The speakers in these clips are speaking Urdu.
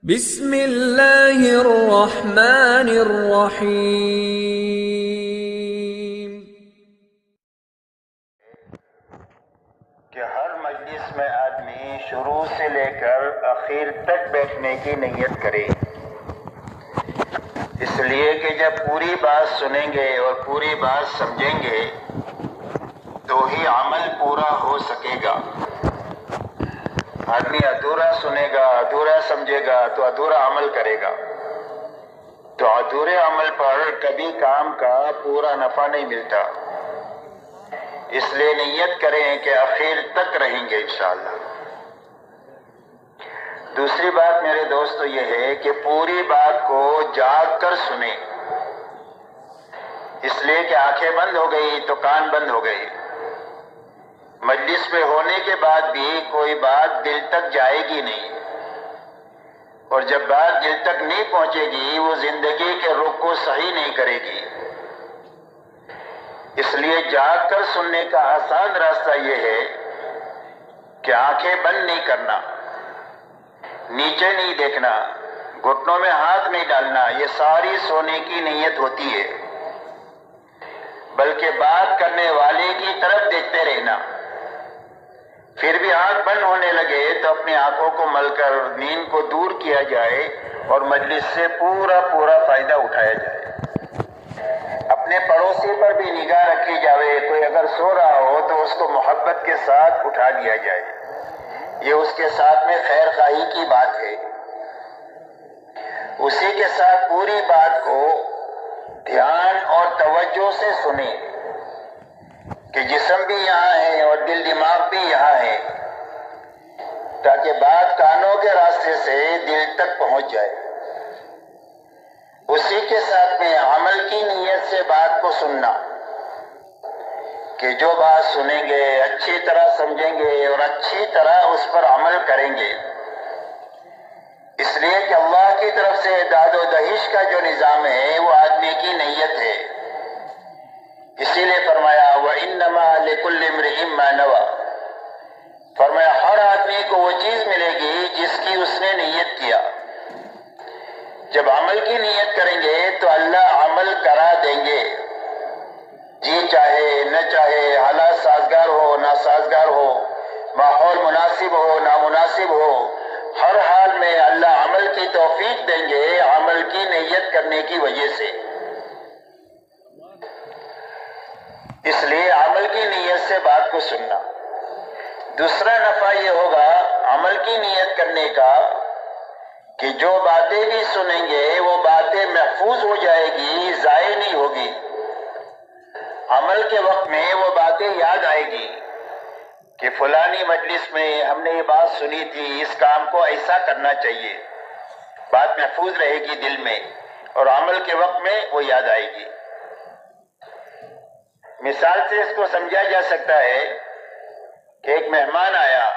بسم اللہ الرحمن الرحیم۔ کہ ہر مجلس میں آدمی شروع سے لے کر آخر تک بیٹھنے کی نیت کرے، اس لیے کہ جب پوری بات سنیں گے اور پوری بات سمجھیں گے تو ہی عمل پورا ہو سکے گا۔ آدمی ادھورا سنے گا، ادھورا سمجھے گا تو ادھورا عمل کرے گا، تو ادھورے عمل پر کبھی کام کا پورا نفع نہیں ملتا۔ اس لیے نیت کریں کہ آخر تک رہیں گے انشاءاللہ۔ دوسری بات میرے دوستو یہ ہے کہ پوری بات کو جاگ کر سنیں، اس لیے کہ آنکھیں بند ہو گئی تو کان بند ہو گئی۔ مجلس میں ہونے کے بعد بھی کوئی بات دل تک جائے گی نہیں، اور جب بات دل تک نہیں پہنچے گی وہ زندگی کے رخ کو صحیح نہیں کرے گی۔ اس لیے جاگ کر سننے کا آسان راستہ یہ ہے کہ آنکھیں بند نہیں کرنا، نیچے نہیں دیکھنا، گھٹنوں میں ہاتھ نہیں ڈالنا، یہ ساری سونے کی نیت ہوتی ہے، بلکہ بات کرنے والے کی طرف دیکھتے رہنا۔ پھر بھی آنکھ بند ہونے لگے تو اپنی آنکھوں کو مل کر نیند کو دور کیا جائے اور مجلس سے پورا فائدہ اٹھایا جائے۔ اپنے پڑوسی پر بھی نگاہ رکھی جائے، کوئی اگر سو رہا ہو تو اس کو محبت کے ساتھ اٹھا دیا جائے، یہ اس کے ساتھ میں خیر خواہی کی بات ہے۔ اسی کے ساتھ پوری بات کو دھیان اور توجہ سے سنیں کہ جسم بھی یہاں ہے اور دل دماغ بھی یہاں ہے، تاکہ بات کانوں کے راستے سے دل تک پہنچ جائے۔ اسی کے ساتھ میں عمل کی نیت سے بات کو سننا کہ جو بات سنیں گے اچھی طرح سمجھیں گے اور اچھی طرح اس پر عمل کریں گے، اس لیے کہ اللہ کی طرف سے داد و دہش کا جو نظام ہے وہ آدمی کی نیت ہے۔ اسی لیے فرمایا وَإِنَّمَا لِكُلِّ امْرِئٍ مَّا نَوَىٰ، فرمایا ہر آدمی کو وہ چیز ملے گی جس کی اس نے نیت کیا۔ جب عمل کی نیت کریں گے تو اللہ عمل کرا دیں گے، جی چاہے نہ چاہے، حالات سازگار ہو ناسازگار ہو، ماحول مناسب ہو نامناسب ہو، ہر حال میں اللہ عمل کی توفیق دیں گے عمل کی نیت کرنے کی وجہ سے۔ اس لیے عمل کی نیت سے بات کو سننا۔ دوسرا نفع یہ ہوگا عمل کی نیت کرنے کا کہ جو باتیں بھی سنیں گے وہ باتیں محفوظ ہو جائے گی، ضائع نہیں ہوگی۔ عمل کے وقت میں وہ باتیں یاد آئے گی کہ فلانی مجلس میں ہم نے یہ بات سنی تھی، اس کام کو ایسا کرنا چاہیے، بات محفوظ رہے گی دل میں اور عمل کے وقت میں وہ یاد آئے گی۔ مثال سے اس کو سمجھا جا سکتا ہے کہ ایک مہمان آیا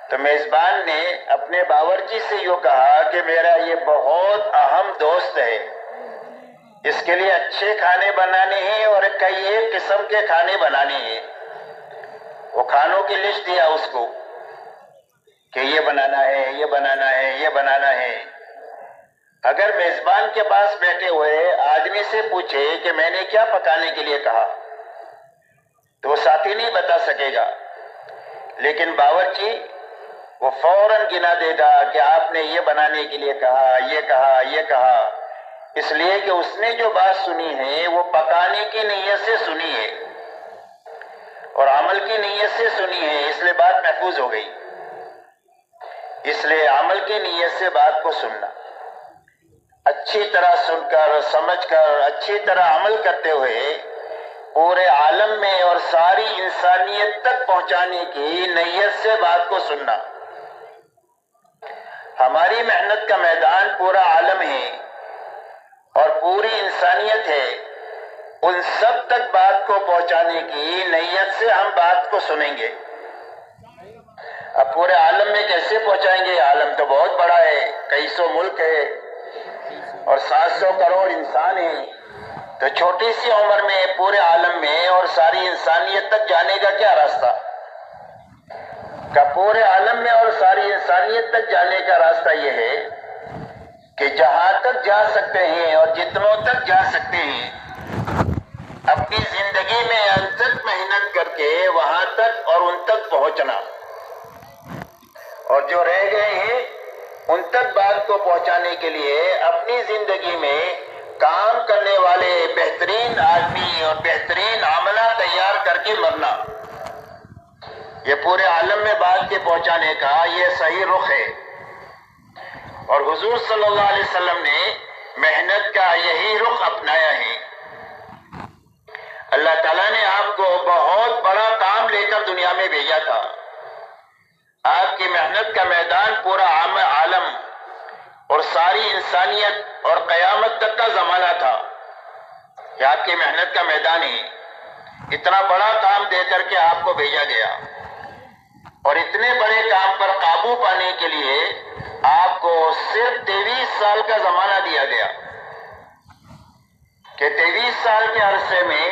تو میزبان نے اپنے باورچی سے یوں کہا کہ میرا یہ بہت اہم دوست ہے، اس کے لیے اچھے کھانے بنانے ہیں اور کئی ایک قسم کے کھانے بنانے ہیں۔ وہ کھانوں کی لسٹ دیا اس کو کہ یہ بنانا ہے، یہ بنانا ہے، یہ بنانا ہے۔ اگر میزبان کے پاس بیٹھے ہوئے آدمی سے پوچھے کہ میں نے کیا پکانے کے لیے کہا تو وہ ساتھی نہیں بتا سکے گا، لیکن باورچی وہ فوراً گنا دے گا کہ آپ نے یہ بنانے کے لیے کہا، یہ کہا، یہ کہا، اس لیے کہ اس نے جو بات سنی ہے وہ پکانے کی نیت سے سنی ہے اور عمل کی نیت سے سنی ہے، اس لیے بات محفوظ ہو گئی۔ اس لیے عمل کی نیت سے بات کو سننا، اچھی طرح سن کر سمجھ کر اچھی طرح عمل کرتے ہوئے پورے عالم میں اور ساری انسانیت تک پہنچانے کی نیت سے بات کو سننا۔ ہماری محنت کا میدان پورا عالم ہے اور پوری انسانیت ہے، ان سب تک بات کو پہنچانے کی نیت سے ہم بات کو سنیں گے۔ اب پورے عالم میں کیسے پہنچائیں گے؟ عالم تو بہت بڑا ہے، کئی سو ملک ہے اور 700 کروڑ انسان ہیں، تو چھوٹی سی عمر میں پورے عالم میں اور ساری انسانیت تک جانے کا کیا راستہ؟ کہ پورے عالم میں اور ساری انسانیت تک جانے کا راستہ یہ ہے کہ جہاں تک جا سکتے ہیں اور جتنوں تک جا سکتے ہیں اپنی زندگی میں انتھک محنت کر کے وہاں تک اور ان تک پہنچنا، اور جو رہ گئے ہیں ان تک بات کو پہنچانے کے لیے اپنی زندگی میں کام کرنے والے بہترین آدمی اور بہترین عملہ تیار کر کے مرنا، یہ پورے عالم میں بات کے پہنچانے کا یہ صحیح رخ ہے۔ اور حضور صلی اللہ علیہ وسلم نے محنت کا یہی رخ اپنایا ہے۔ اللہ تعالیٰ نے آپ کو بہت بڑا کام لے کر دنیا میں بھیجا تھا۔ آپ کی محنت کا میدان پورا عالم اور ساری انسانیت اور قیامت تک کا زمانہ تھا، یہ آپ کی محنت کا میدان ہے۔ اتنا بڑا کام دے کر کے آپ کو بھیجا گیا، اور اتنے بڑے کام پر قابو پانے کے لیے آپ کو صرف 23 سال کا زمانہ دیا گیا کہ 23 سال کے عرصے میں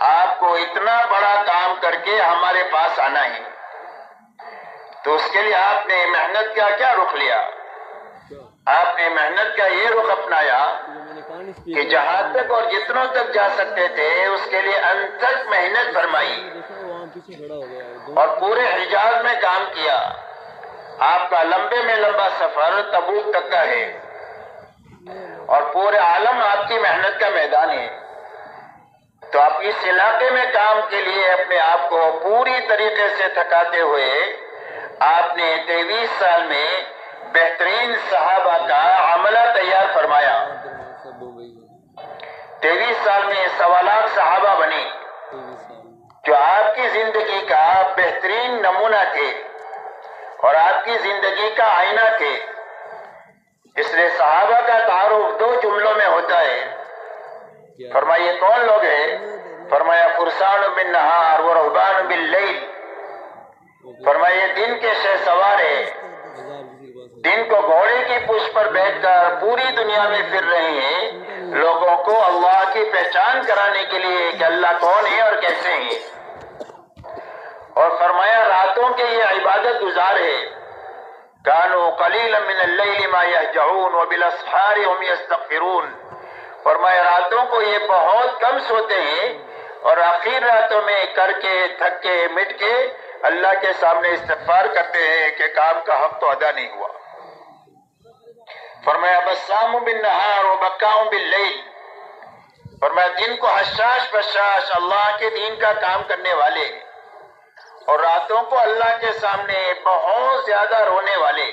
آپ کو اتنا بڑا کام کر کے ہمارے پاس آنا ہے۔ تو اس کے لیے آپ نے محنت کا کیا رخ لیا؟ آپ نے محنت کا یہ رخ اپنایا کہ جہاں تک اور جتنوں تک جا سکتے تھے اس کے لیے انتھک محنت فرمائی، اور پورے حجاز میں کام کیا۔ آپ کا لمبے میں لمبا سفر تبوک تک کا ہے، اور پورے عالم آپ کی محنت کا میدان ہے۔ تو آپ اس علاقے میں کام کے لیے اپنے آپ کو پوری طریقے سے تھکاتے ہوئے آپ نے 23 سال میں بہترین صحابہ کا عملہ تیار فرمایا۔ 23 سال میں 1.25 لاکھ صحابہ بنے جو آپ کی زندگی کا بہترین نمونہ تھے اور آپ کی زندگی کا آئینہ تھے۔ اس لیے صحابہ کا تعارف 2 جملوں میں ہوتا ہے۔ فرمایا یہ کون لوگ ہیں؟ فرمایا فرسان بالنہار و رہبان باللیل۔ فرمایا یہ دن کے شہ سوار ہے، دن کو گھوڑے کی پشت پر بیٹھ کر پوری دنیا میں پھر رہے ہیں لوگوں کو اللہ کی پہچان کرانے کے لیے کہ اللہ کون ہے اور کیسے ہیں۔ اور فرمایا راتوں کے یہ عبادت گزار ہے، کانوا قلیلا من اللیل ما یہجعون وبالاسحار هم یستغفرون۔ فرمایا راتوں کو یہ بہت کم سوتے ہیں اور آخر راتوں میں کر کے تھک کے مٹ کے اللہ کے سامنے استغفار کرتے ہیں کہ کام کا حق تو ادا نہیں ہوا۔ فرمایا بسام بالنہار وبکاء باللیل۔ فرمایا دن کو حشاش بشاش اللہ کے دین کا کام کرنے والے، اور راتوں کو اللہ کے سامنے بہت زیادہ رونے والے۔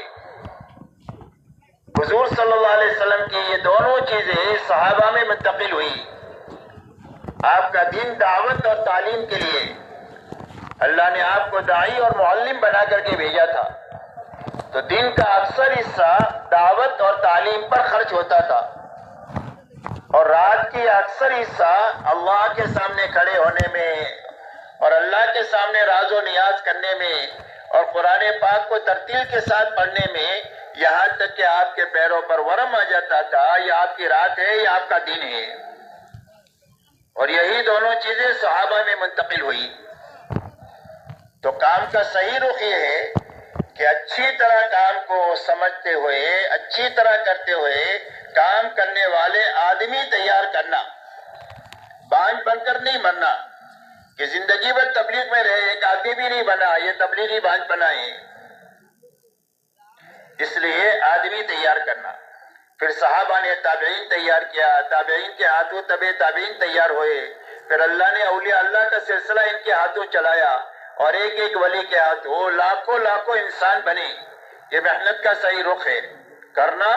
حضور صلی اللہ علیہ وسلم کی یہ دونوں چیزیں صحابہ میں منتقل ہوئی۔ آپ کا دین دعوت اور تعلیم کے لیے اللہ نے آپ کو داعی اور معلم بنا کر کے بھیجا تھا، تو دین کا اکثر حصہ دعوت اور تعلیم پر خرچ ہوتا تھا، اور رات کی اکثر حصہ اللہ کے سامنے کھڑے ہونے میں اور اللہ کے سامنے راز و نیاز کرنے میں اور قرآن پاک کو ترتیل کے ساتھ پڑھنے میں، یہاں تک کہ آپ کے پیروں پر ورم آ جاتا تھا یہ آپ کی رات ہے یہ آپ کا دین ہے۔ اور یہی دونوں چیزیں صحابہ میں منتقل ہوئی۔ تو کام کا صحیح رخ یہ ہے کہ اچھی طرح کام کو سمجھتے ہوئے اچھی طرح کرتے ہوئے کام کرنے والے آدمی تیار کرنا، بانج بن کر نہیں مرنا کہ زندگی بھر تبلیغ میں رہے، ایک آدمی بھی نہیں بنا، یہ تبلیغی بانج بنا ہے۔ اس لیے آدمی تیار کرنا۔ پھر صحابہ نے تابعین تیار کیا، تابعین کے ہاتھوں تبع تابعین تیار ہوئے، پھر اللہ نے اولیاء اللہ کا سلسلہ ان کے ہاتھوں چلایا، اور ایک ایک ولی کے ہاتھوں لاکھوں لاکھوں انسان بنے۔ یہ محنت کا صحیح رخ ہے، کرنا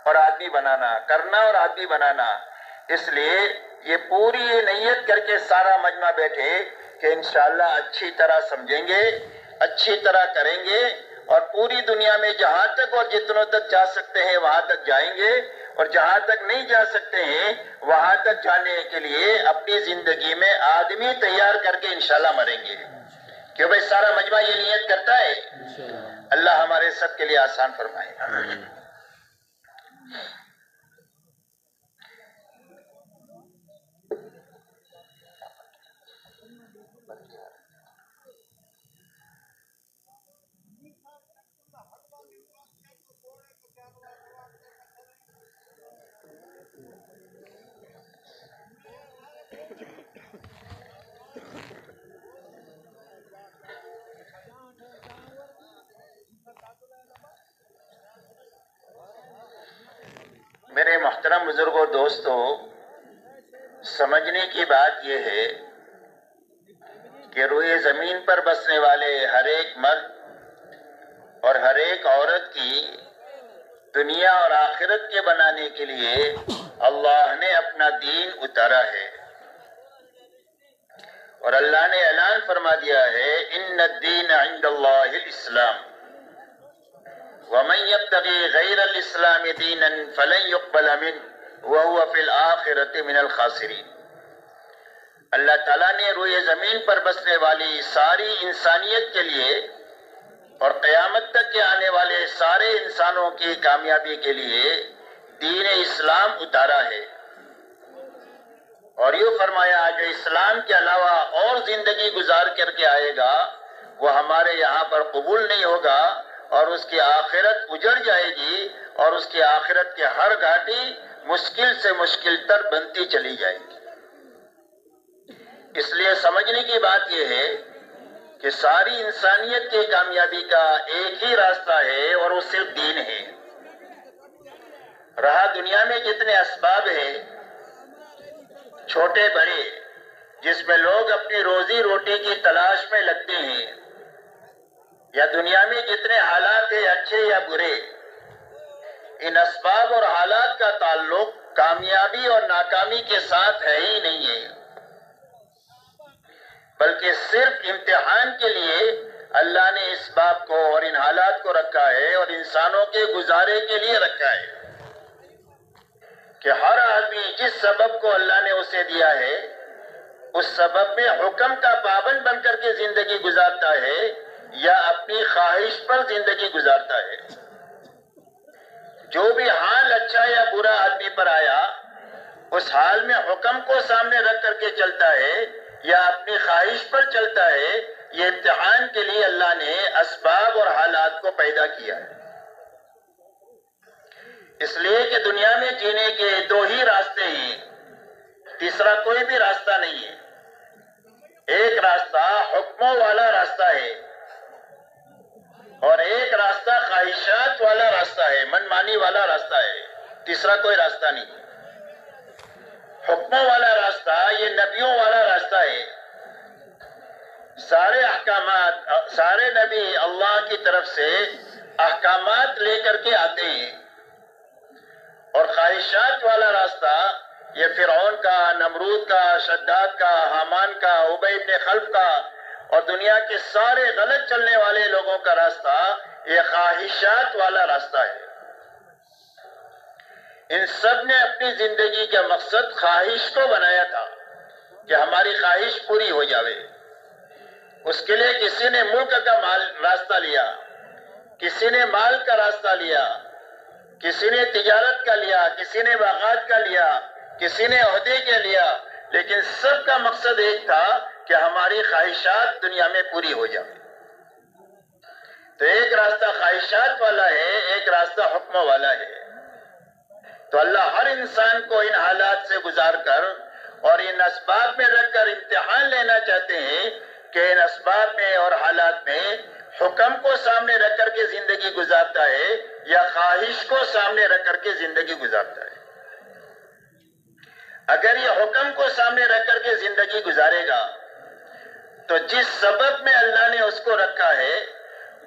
اور آدمی بنانا، کرنا اور آدمی بنانا۔ اس لیے یہ پوری یہ نیت کر کے سارا مجمع بیٹھے کہ انشاءاللہ اچھی طرح سمجھیں گے، اچھی طرح کریں گے، اور پوری دنیا میں جہاں تک اور جتنوں تک جا سکتے ہیں وہاں تک جائیں گے، اور جہاں تک نہیں جا سکتے ہیں وہاں تک جانے کے لیے اپنی زندگی میں آدمی تیار کر کے انشاءاللہ مریں گے۔ کیوں بھائی سارا مجمع یہ نیت کرتا ہے؟ اللہ ہمارے سب کے لیے آسان فرمائے۔ محترم بزرگوں دوستوں، سمجھنے کی بات یہ ہے کہ روئے زمین پر بسنے والے ہر ایک مرد اور ہر ایک عورت کی دنیا اور آخرت کے بنانے کے لیے اللہ نے اپنا دین اتارا ہے، اور اللہ نے اعلان فرما دیا ہے ان الدین عند اللہ الاسلام ومن يبتغي غیر الاسلام دینا فلن يقبل منه وهو في الآخرة من الخاسرین۔ اللہ تعالیٰ نے روئے زمین پر بسنے والی ساری انسانیت کے لیے اور قیامت تک کے آنے والے سارے انسانوں کی کامیابی کے لیے دین اسلام اتارا ہے، اور یوں فرمایا جو اسلام کے علاوہ اور زندگی گزار کر کے آئے گا وہ ہمارے یہاں پر قبول نہیں ہوگا، اور اس کی آخرت اجڑ جائے گی، اور اس کی آخرت کے ہر گھاٹی مشکل سے مشکل تر بنتی چلی جائے گی۔ اس لیے سمجھنے کی بات یہ ہے کہ ساری انسانیت کی کامیابی کا ایک ہی راستہ ہے، اور وہ صرف دین ہے۔ رہا دنیا میں جتنے اسباب ہیں چھوٹے بڑے جس میں لوگ اپنی روزی روٹی کی تلاش میں لگتے ہیں، یا دنیا میں جتنے حالات ہیں اچھے یا برے، ان اسباب اور حالات کا تعلق کامیابی اور ناکامی کے ساتھ ہے ہی نہیں ہے، بلکہ صرف امتحان کے لیے اللہ نے اس باب کو اور ان حالات کو رکھا ہے، اور انسانوں کے گزارے کے لیے رکھا ہے کہ ہر آدمی جس سبب کو اللہ نے اسے دیا ہے اس سبب میں حکم کا پابند بن کر کے زندگی گزارتا ہے یا اپنی خواہش پر زندگی گزارتا ہے۔ جو بھی حال اچھا یا برا آدمی پر آیا اس حال میں حکم کو سامنے رکھ کر کے چلتا ہے یا اپنی خواہش پر چلتا ہے۔ یہ امتحان کے لیے اللہ نے اسباب اور حالات کو پیدا کیا ہے، اس لیے کہ دنیا میں جینے کے دو ہی راستے ہیں، تیسرا کوئی بھی راستہ نہیں ہے۔ ایک راستہ حکموں والا راستہ ہے، اور ایک راستہ خواہشات والا راستہ ہے، من مانی والا راستہ ہے، تیسرا کوئی راستہ نہیں۔ حکموں والا راستہ یہ نبیوں والا راستہ ہے، سارے احکامات، سارے نبی اللہ کی طرف سے احکامات لے کر کے آتے ہیں، اور خواہشات والا راستہ یہ فرعون کا، نمرود کا، شداد کا، حامان کا، ابی بن خلف کا اور دنیا کے سارے غلط چلنے والے لوگوں کا راستہ یہ خواہشات والا راستہ ہے۔ ان سب نے اپنی زندگی کا مقصد خواہش کو بنایا تھا کہ ہماری خواہش پوری ہو جاوے۔ اس کے لیے کسی نے ملک کا راستہ لیا، کسی نے مال کا راستہ لیا، کسی نے تجارت کا لیا، کسی نے باغات کا لیا، کسی نے عہدے کا لیا، لیکن سب کا مقصد ایک تھا کہ ہماری خواہشات دنیا میں پوری ہو جائے۔ تو ایک راستہ خواہشات والا ہے، ایک راستہ حکم والا ہے۔ تو اللہ ہر انسان کو ان حالات سے گزار کر اور ان اسباب میں رکھ کر امتحان لینا چاہتے ہیں کہ ان اسباب میں اور حالات میں حکم کو سامنے رکھ کر کے زندگی گزارتا ہے یا خواہش کو سامنے رکھ کر کے زندگی گزارتا ہے۔ اگر یہ حکم کو سامنے رکھ کر کے زندگی گزارے گا تو جس سبب میں اللہ نے اس کو رکھا ہے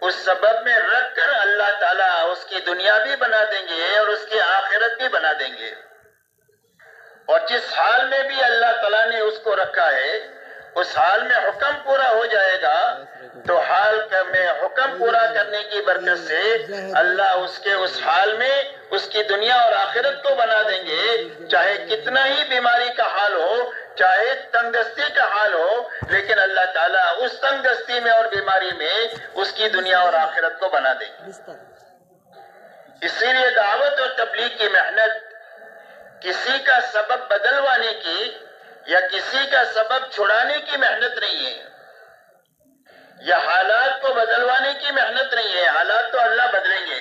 اس سبب میں رکھ کر اللہ تعالیٰ اس کی دنیا بھی بنا دیں گے اور اس کی آخرت بھی بنا دیں گے، اور جس حال میں بھی اللہ تعالیٰ نے اس کو رکھا ہے اس حال میں حکم پورا ہو جائے گا تو حال میں حکم پورا کرنے کی برکت سے اللہ اس کے اس حال میں اس کی دنیا اور آخرت کو بنا دیں گے، چاہے کتنا ہی بیماری کا حال ہو، چاہے تنگ دستی کا حال ہو، لیکن اللہ تعالیٰ اس تنگ دستی میں اور بیماری میں اس کی دنیا اور آخرت کو بنا دیں گے۔ اسی لیے دعوت اور تبلیغ کی محنت کسی کا سبب بدلوانے کی یا کسی کا سبب چھڑانے کی محنت نہیں ہے، یا حالات کو بدلوانے کی محنت نہیں ہے، حالات تو اللہ بدلیں گے،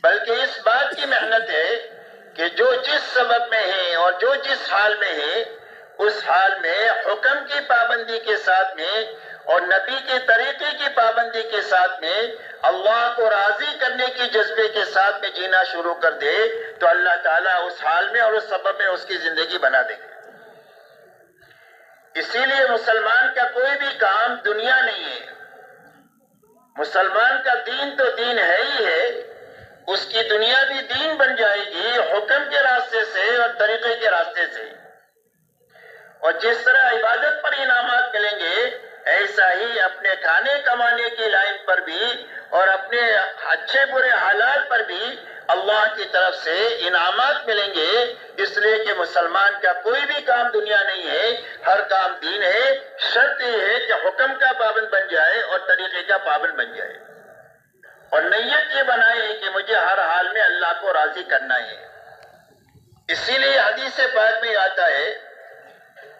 بلکہ اس بات کی محنت ہے کہ جو جس سبب میں ہے اور جو جس حال میں ہے اس حال میں حکم کی پابندی کے ساتھ میں اور نبی کے طریقے کی پابندی کے ساتھ میں اللہ کو راضی کرنے کی جذبے کے ساتھ میں جینا شروع کر دے تو اللہ تعالیٰ اس حال میں اور اس سبب میں اس کی زندگی بنا دے گے۔ اسی لیے مسلمان کا کوئی بھی کام دنیا نہیں ہے، مسلمان کا دین تو دین ہے ہی ہے، اس کی دنیا بھی دین بن جائے گی حکم کے راستے سے اور طریقے کے راستے سے۔ اور جس طرح عبادت پر انعامات ملیں گے ایسا ہی اپنے کھانے کمانے کی لائن پر بھی اور اپنے اچھے برے حالات پر بھی اللہ کی طرف سے انعامات ملیں گے، اس لیے کہ مسلمان کا کوئی بھی کام دنیا نہیں ہے، ہر کام دین ہے۔ شرط یہ ہے کہ حکم کا پابند بن جائے اور طریقے کا پابند بن جائے، اور نیت یہ بنائے کہ مجھے ہر حال میں اللہ کو راضی کرنا ہے۔ اسی لیے حدیث پاک میں آتا ہے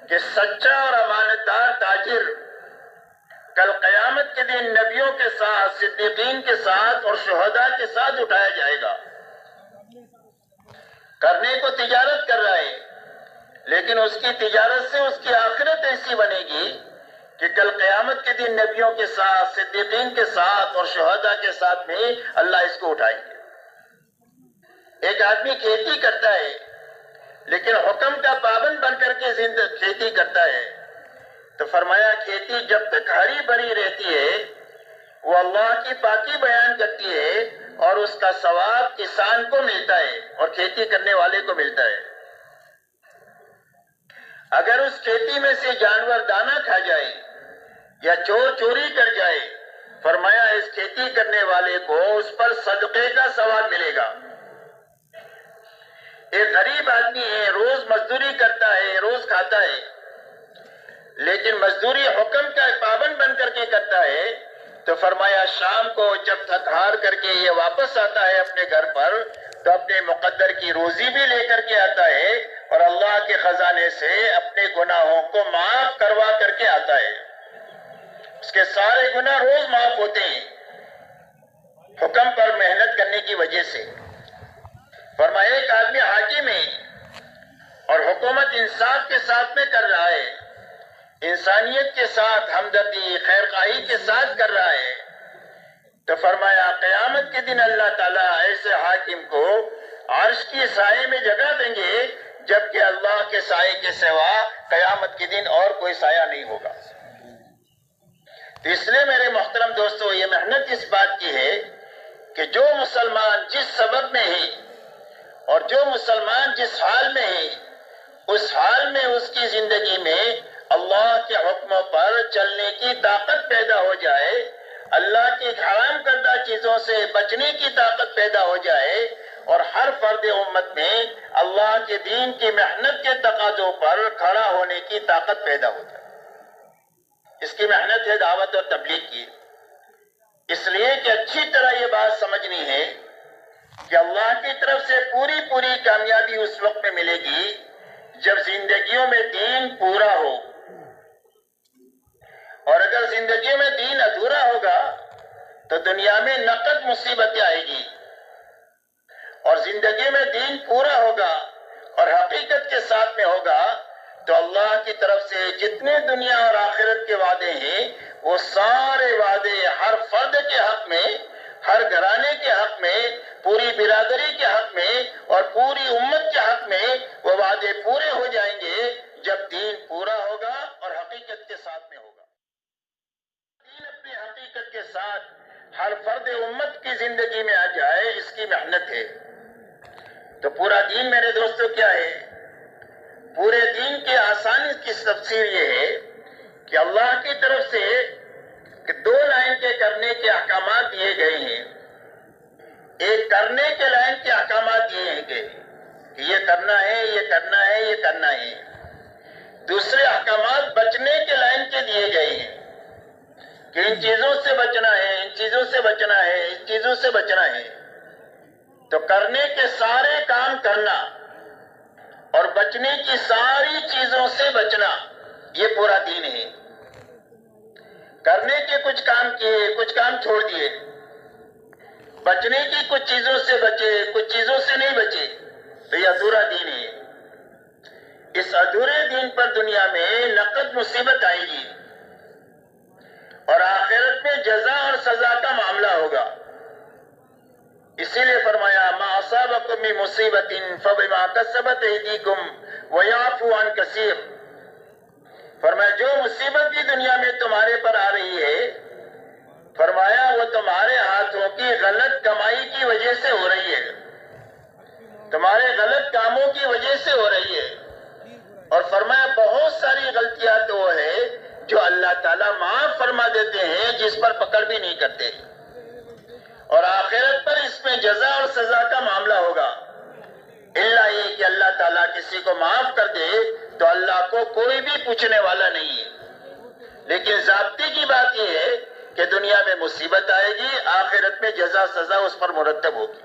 کہ سچا اور امانت دار تاجر کل قیامت کے دن نبیوں کے ساتھ، صدیقین کے ساتھ اور شہداء کے ساتھ اٹھایا جائے گا۔ کرنے کو تجارت کر رہا ہے، لیکن اس کی تجارت سے اس کی آخرت ایسی بنے گی کہ کل قیامت کے دن نبیوں کے ساتھ، صدیقین کے ساتھ اور شہداء کے ساتھ میں اللہ اس کو اٹھائیں گے۔ ایک آدمی کھیتی کرتا ہے لیکن حکم کا پابند بن کر کے کھیتی کرتا ہے، تو فرمایا کھیتی جب تک ہری بھری رہتی ہے وہ اللہ کی پاکی بیان کرتی ہے اور اس کا ثواب کسان کو ملتا ہے اور کھیتی کرنے والے کو ملتا ہے۔ اگر اس کھیتی میں سے جانور دانہ کھا جائے یا چور چوری کر جائے، فرمایا اس کھیتی کرنے والے کو اس پر صدقے کا ثواب ملے گا۔ ایک غریب آدمی ہے، روز مزدوری کرتا ہے، روز کھاتا ہے، لیکن مزدوری حکم کا پابند بن کر کے کرتا ہے، تو فرمایا شام کو جب تھک ہار کر کے یہ واپس آتا ہے اپنے گھر پر تو اپنے مقدر کی روزی بھی لے کر کے آتا ہے اور اللہ کے خزانے سے اپنے گناہوں کو معاف کروا کر کے آتا ہے۔ اس کے سارے گناہ روز معاف ہوتے ہیں حکم پر محنت کرنے کی وجہ سے۔ فرمایا ایک آدمی حاکم ہے اور حکومت انصاف کے ساتھ میں کر رہا ہے، انسانیت کے ساتھ، ہمدردی، خیرخواہی کے ساتھ کر رہا ہے، تو فرمایا قیامت کے دن اللہ تعالیٰ ایسے حاکم کو عرش کی سائے میں جگہ دیں گے جبکہ اللہ کے سائے کے سوا قیامت کے دن اور کوئی سایہ نہیں ہوگا۔ تو اس لیے میرے محترم دوستو یہ محنت اس بات کی ہے کہ جو مسلمان جس سبب میں ہے اور جو مسلمان جس حال میں ہے اس حال میں اس کی زندگی میں اللہ کے حکموں پر چلنے کی طاقت پیدا ہو جائے، اللہ کی حرام کردہ چیزوں سے بچنے کی طاقت پیدا ہو جائے، اور ہر فرد امت میں اللہ کے دین کی محنت کے تقاضوں پر کھڑا ہونے کی طاقت پیدا ہو جائے۔ اس کی محنت ہے دعوت اور تبلیغ کی، اس لیے کہ اچھی طرح یہ بات سمجھنی ہے کہ اللہ کی طرف سے پوری کامیابی اس وقت میں ملے گی جب زندگیوں میں دین پورا ہو، اور اگر زندگی میں دین ادھورا ہوگا تو دنیا میں نقد مصیبتیں آئے گی، اور زندگی میں دین پورا ہوگا اور حقیقت کے ساتھ میں ہوگا تو اللہ کی طرف سے جتنے دنیا اور آخرت کے وعدے ہیں وہ سارے وعدے ہر فرد کے حق میں، ہر گھرانے کے حق میں، پوری برادری کے حق میں اور پوری امت کے حق میں وہ وعدے پورے ہو جائیں گے جب دین پورا ہوگا اور حقیقت کے ساتھ میں ہوگا۔ دین اپنی حقیقت کے ساتھ ہر فرد امت کی زندگی میں آ جائے، اس کی محنت ہے۔ تو پورا دین میرے دوستو کیا ہے؟ پورے دین کے آسانی کی تفسیر یہ ہے کہ اللہ کی طرف سے کہ 2 لائن کے کرنے کے احکامات دیے گئے ہیں۔ ایک کرنے کے لائن کے احکامات دیے گئے کہ یہ کرنا ہے، یہ کرنا ہے، یہ کرنا ہے۔ دوسرے احکامات بچنے کے لائن کے دیے گئے ہیں کہ ان چیزوں سے بچنا ہے، ان چیزوں سے بچنا ہے، ان چیزوں سے بچنا ہے۔ تو کرنے کے سارے کام کرنا اور بچنے کی ساری چیزوں سے بچنا، یہ پورا دین ہے۔ کرنے کے کچھ کام کیے، کچھ کام چھوڑ دیے، بچنے کی کچھ چیزوں سے بچے، کچھ چیزوں سے نہیں بچے، تو یہ ادھورا دین ہے۔ اس ادھورے دین پر دنیا میں نقد مصیبت آئے گی، اور آخرت میں جزا اور سزا کا معاملہ ہوگا. اسی لیے فرمایا ما اصابکم من مصیبت فبما کسبت ایدیکم ویعفو عن کثیر. فرمایا جو مصیبت بھی دنیا میں تمہارے پر آ رہی ہے، فرمایا وہ تمہارے ہاتھوں کی غلط کمائی کی وجہ سے ہو رہی ہے، تمہارے غلط کاموں کی وجہ سے ہو رہی ہے. اور فرمایا بہت ساری غلطیاں تو وہ ہے جو اللہ تعالیٰ معاف فرما دیتے ہیں، جس پر پکڑ بھی نہیں کرتے. اور آخرت پر اس میں جزا اور سزا کا معاملہ ہوگا. الا یہ کہ اللہ تعالیٰ کسی کو معاف کر دے تو اللہ کو کوئی بھی پوچھنے والا نہیں ہے. لیکن ضابطے کی بات یہ ہے کہ دنیا میں مصیبت آئے گی، آخرت میں جزا سزا اس پر مرتب ہوگی.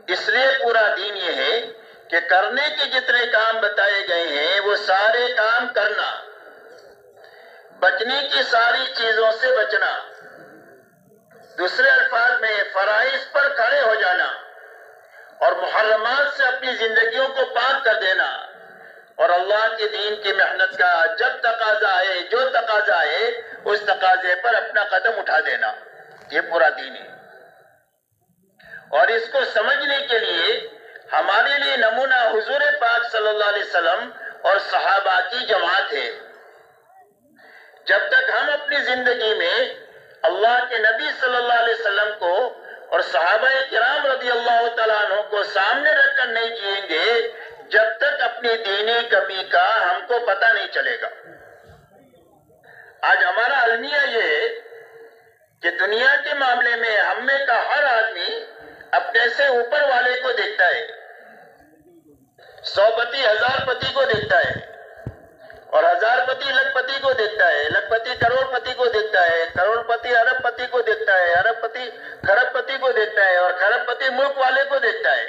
اس لیے پورا دین یہ ہے کہ کرنے کے جتنے کام بتائے گئے ہیں وہ سارے کام کرنا، بچنے کی ساری چیزوں سے بچنا، دوسرے الفاظ میں فرائض پر کھڑے ہو جانا اور محرمات سے اپنی زندگیوں کو پاک کر دینا، اور اللہ کے دین کی محنت کا جب تقاضا آئے، جو تقاضا آئے اس تقاضے پر اپنا قدم اٹھا دینا. یہ پورا دین ہے. اور اس کو سمجھنے کے لیے ہمارے لیے نمونہ حضور پاک صلی اللہ علیہ وسلم اور صحابہ کی جماعت ہے. جب تک ہم اپنی زندگی میں اللہ کے نبی صلی اللہ علیہ وسلم کو اور صحابہ کرام رضی اللہ تعالیٰ عنہ کو سامنے رکھ کر نہیں جئیں گے، جب تک اپنی دینی کمی کا ہم کو پتہ نہیں چلے گا. آج ہمارا المیہ یہ ہے کہ دنیا کے معاملے میں ہم میں کا ہر آدمی اپنے سے اوپر والے کو دیکھتا ہے، 100 پتی 1000 پتی کو دیکھتا ہے، اور 1000 پتی لکھ پتی کو دیکھتا ہے، لکھ پتی کروڑ پتی کو دیکھتا ہے، کروڑ پتی ارب پتی کو دیکھتا ہے، ارب پتی کھرب پتی کو دیکھتا ہے، اور کھرب پتی ملک والے کو دیکھتا ہے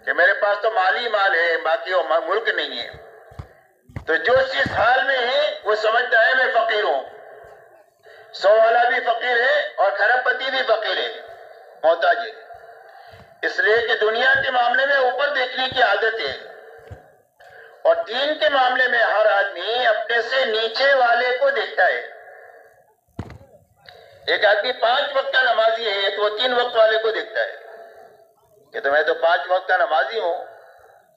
کہ میرے پاس تو مالی مال ہے، باقی وہ ملک نہیں ہے. تو جو جس حال میں ہے وہ سمجھتا ہے میں فقیر ہوں. 100 والا بھی فقیر ہے اور کھرب پتی بھی فقیر ہے، محتاج ہے. اس لیے کہ دنیا کے معاملے میں اوپر دیکھنے کی عادت ہے، اور دین کے معاملے میں ہر آدمی اپنے سے نیچے والے کو دیکھتا ہے. ایک آدمی 5 وقت کا نمازی ہے تو وہ 3 وقت والے کو دیکھتا ہے کہ تو میں تو 5 وقت کا نمازی ہوں.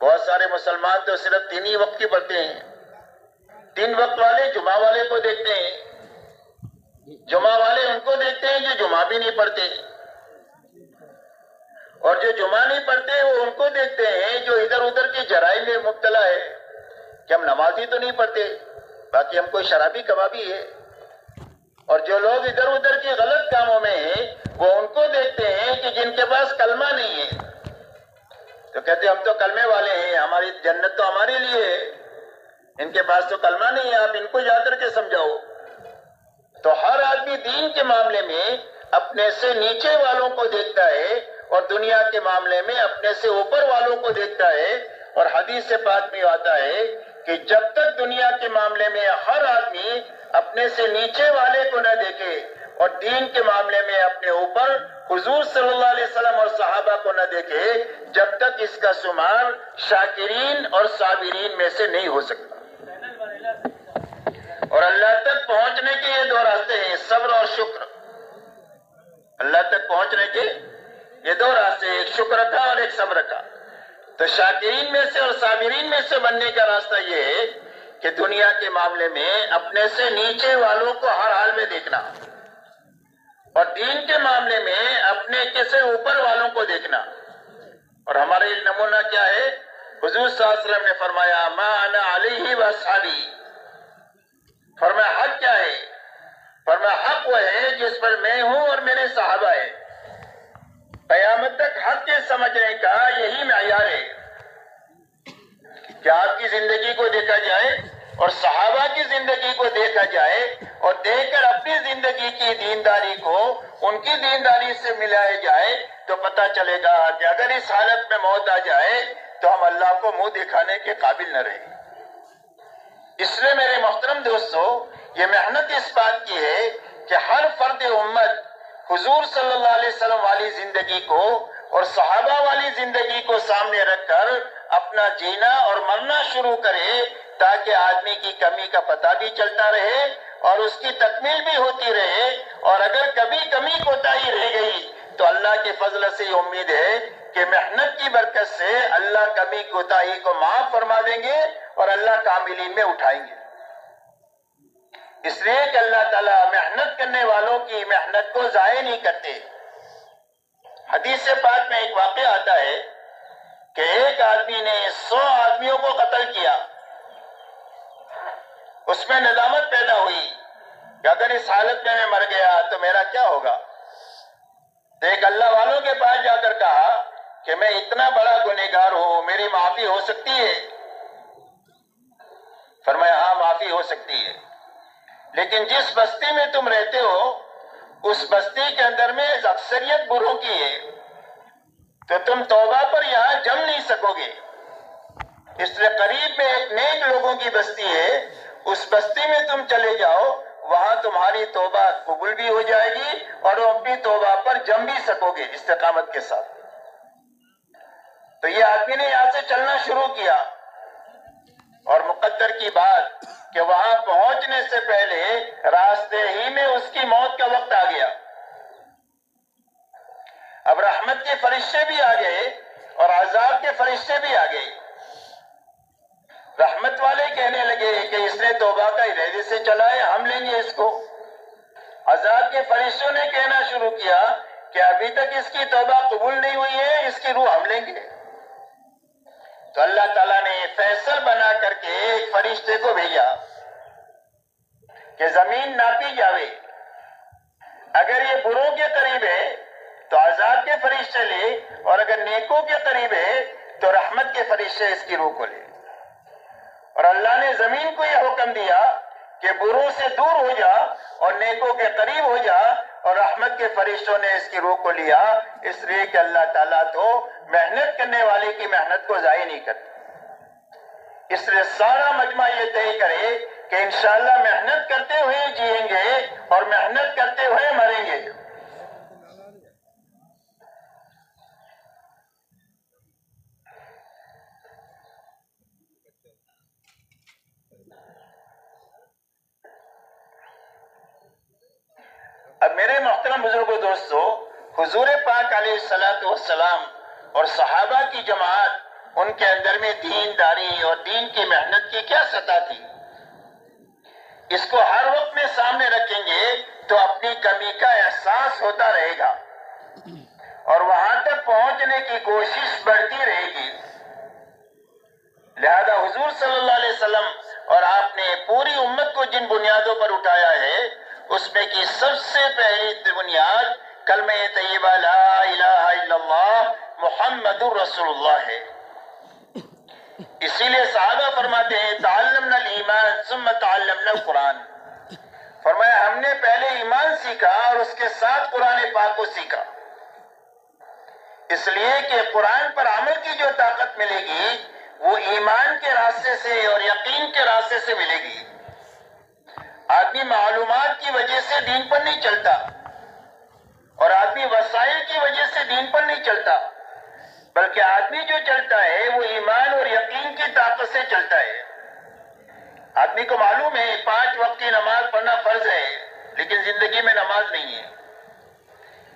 بہت سارے مسلمان تو صرف 3 ہی وقت کی پڑھتے ہیں. 3 وقت والے جمعہ والے کو دیکھتے ہیں، جمعہ والے ان کو دیکھتے ہیں جو جمعہ بھی نہیں پڑھتے، اور جو جمعہ نہیں پڑھتے وہ ان کو دیکھتے ہیں جو ادھر ادھر کی جرائم میں مبتلا ہے کہ ہم نمازی تو نہیں پڑھتے، باقی ہم کوئی شرابی کبابی ہے. اور جو لوگ ادھر ادھر کے غلط کاموں میں ہیں وہ ان کو دیکھتے ہیں کہ جن کے پاس کلمہ نہیں ہے، تو کہتے ہیں ہم تو کلمے والے ہیں، ہماری جنت تو ہمارے لیے ہے، ان کے پاس تو کلمہ نہیں ہے، آپ ان کو جا کر کے سمجھاؤ. تو ہر آدمی دین کے معاملے میں اپنے سے نیچے والوں کو دیکھتا ہے اور دنیا کے معاملے میں اپنے سے اوپر والوں کو دیکھتا ہے. اور حدیث پاک میں آتا ہے کہ جب تک دنیا کے معاملے میں ہر آدمی اپنے سے نیچے والے کو نہ دیکھے اور دین کے معاملے میں اپنے اوپر حضور صلی اللہ علیہ وسلم اور صحابہ کو نہ دیکھے، جب تک اس کا شمار شاکرین اور صابرین میں سے نہیں ہو سکتا. اور اللہ تک پہنچنے کے یہ 2 راستے ہیں، صبر اور شکر. اللہ تک پہنچنے کے یہ 2 راستے، ایک شکر کا اور ایک صبر کا. تو شاکرین میں سے اور صابرین میں سے بننے کا راستہ یہ ہے کہ دنیا کے معاملے میں اپنے سے نیچے والوں کو ہر حال میں دیکھنا، اور دین کے معاملے میں اپنے سے اوپر والوں کو دیکھنا. اور ہمارا یہ نمونہ کیا ہے؟ حضور صلی اللہ علیہ وسلم نے فرمایا ما انا علیہ واصحابی. فرمایا حق کیا ہے؟ فرمایا حق وہ ہے جس پر میں ہوں اور میرے صحابہ ہیں. قیامت تک حق کے سمجھنے کا یہی معیار ہے کہ آپ کی زندگی کو دیکھا جائے اور صحابہ کی زندگی کو دیکھا جائے، اور دیکھ کر اپنی زندگی کی دینداری کو ان کی دینداری سے ملایا جائے تو پتہ چلے گا کہ اگر اس حالت میں موت آ جائے تو ہم اللہ کو منہ دکھانے کے قابل نہ رہیں. اس لیے میرے محترم دوستو، یہ محنت اس بات کی ہے کہ ہر فرد امت حضور صلی اللہ علیہ وسلم والی زندگی کو اور صحابہ والی زندگی کو سامنے رکھ کر اپنا جینا اور مرنا شروع کرے، تاکہ آدمی کی کمی کا پتہ بھی چلتا رہے اور اس کی تکمیل بھی ہوتی رہے، اور اگر کبھی کمی کوتاہی رہ گئی تو اللہ کے فضل سے یہ امید ہے کہ محنت کی برکت سے اللہ کمی کوتاہی کو معاف فرما دیں گے اور اللہ کاملین میں اٹھائیں گے۔ اس لیے کہ اللہ تعالیٰ محنت کرنے والوں کی محنت کو ضائع نہیں کرتے۔ حدیث پاک میں ایک واقعہ آتا ہے کہ ایک آدمی نے 100 آدمیوں کو قتل کیا۔ اس میں ندامت پیدا ہوئی کہ اگر اس حالت میں میں مر گیا تو میرا کیا ہوگا؟ تو ایک اللہ والوں کے پاس جا کر کہا کہ میں اتنا بڑا گنہگار ہوں، میری معافی ہو سکتی ہے؟ فرمایا ہاں معافی ہو سکتی ہے، لیکن جس بستی میں تم رہتے ہو اس بستی کے اندر میں اکثریت بروں کی ہے، تو تم توبہ پر یہاں جم نہیں سکو گے، اس لیے قریب میں ایک نیک لوگوں کی بستی ہے، اس بستی میں تم چلے جاؤ، وہاں تمہاری توبہ قبول بھی ہو جائے گی اور تم اپنی توبہ پر جم بھی سکو گے استقامت کے ساتھ۔ تو یہ آدمی نے یہاں سے چلنا شروع کیا، اور مقدر کی بات کہ وہاں پہنچنے سے پہلے راستے ہی میں اس کی موت کا وقت آ گیا۔ اب رحمت کے فرشتے بھی آ گئے اور عذاب کے فرشتے بھی آ گئے۔ رحمت والے کہنے لگے کہ اس نے توبہ کا ارادے سے چلا ہے، ہم لیں گے اس کو۔ عذاب کے فرشتوں نے کہنا شروع کیا کہ ابھی تک اس کی توبہ قبول نہیں ہوئی ہے، اس کی روح ہم لیں گے۔ تو اللہ تعالیٰ نے فیصل بنا کر کے ایک فرشتے کو بھیجا کہ زمین ناپی جاوے، اگر یہ بروں کے قریب ہے تو عذاب کے فرشتے لے، اور اگر نیکوں کے قریب ہے تو رحمت کے فرشتے اس کی روح کو لے۔ اور اللہ نے زمین کو یہ حکم دیا کہ بروں سے دور ہو جا اور نیکوں کے قریب ہو جا، اور رحمت کے فرشتوں نے اس کی روح کو لیا، اس لیے کہ اللہ تعالیٰ تو محنت کرنے والے کی محنت کو ضائع نہیں کرتا۔ اس لیے سارا مجمع یہ طے کرے کہ انشاءاللہ محنت کرتے ہوئے جئیں گے اور محنت کرتے ہوئے مریں گے۔ اب میرے محترم بزرگوں دوستو، حضور پاک علیہ السلام اور صحابہ کی جماعت، ان کے اندر میں دینداری اور دین کی محنت کی کیا سطح تھی؟ اس کو ہر وقت میں سامنے رکھیں گے تو اپنی کمی کا احساس ہوتا رہے گا اور وہاں تک پہنچنے کی کوشش بڑھتی رہے گی۔ لہذا حضور صلی اللہ علیہ وسلم اور آپ نے پوری امت کو جن بنیادوں پر اٹھایا ہے، اس میں کی سب سے پہلی بنیاد کلمہ طیبہ لا الہ الا اللہ محمد الرسول اللہ ہے۔ اسی لیے صحابہ فرماتے ہیں تعلمنا الایمان ثم تعلمنا القرآن، فرمایا ہم نے پہلے ایمان سیکھا اور اس کے ساتھ قرآن پاک کو سیکھا، اس لیے کہ قرآن پر عمل کی جو طاقت ملے گی وہ ایمان کے راستے سے اور یقین کے راستے سے ملے گی۔ آدمی معلومات کی وجہ سے دین پر نہیں چلتا، اور آدمی وسائل کی وجہ سے دین پر نہیں چلتا، بلکہ آدمی جو چلتا ہے وہ ایمان اور یقین کی طاقت سے چلتا ہے۔ آدمی کو معلوم ہے 5 وقت کی نماز پڑھنا فرض ہے، لیکن زندگی میں نماز نہیں ہے۔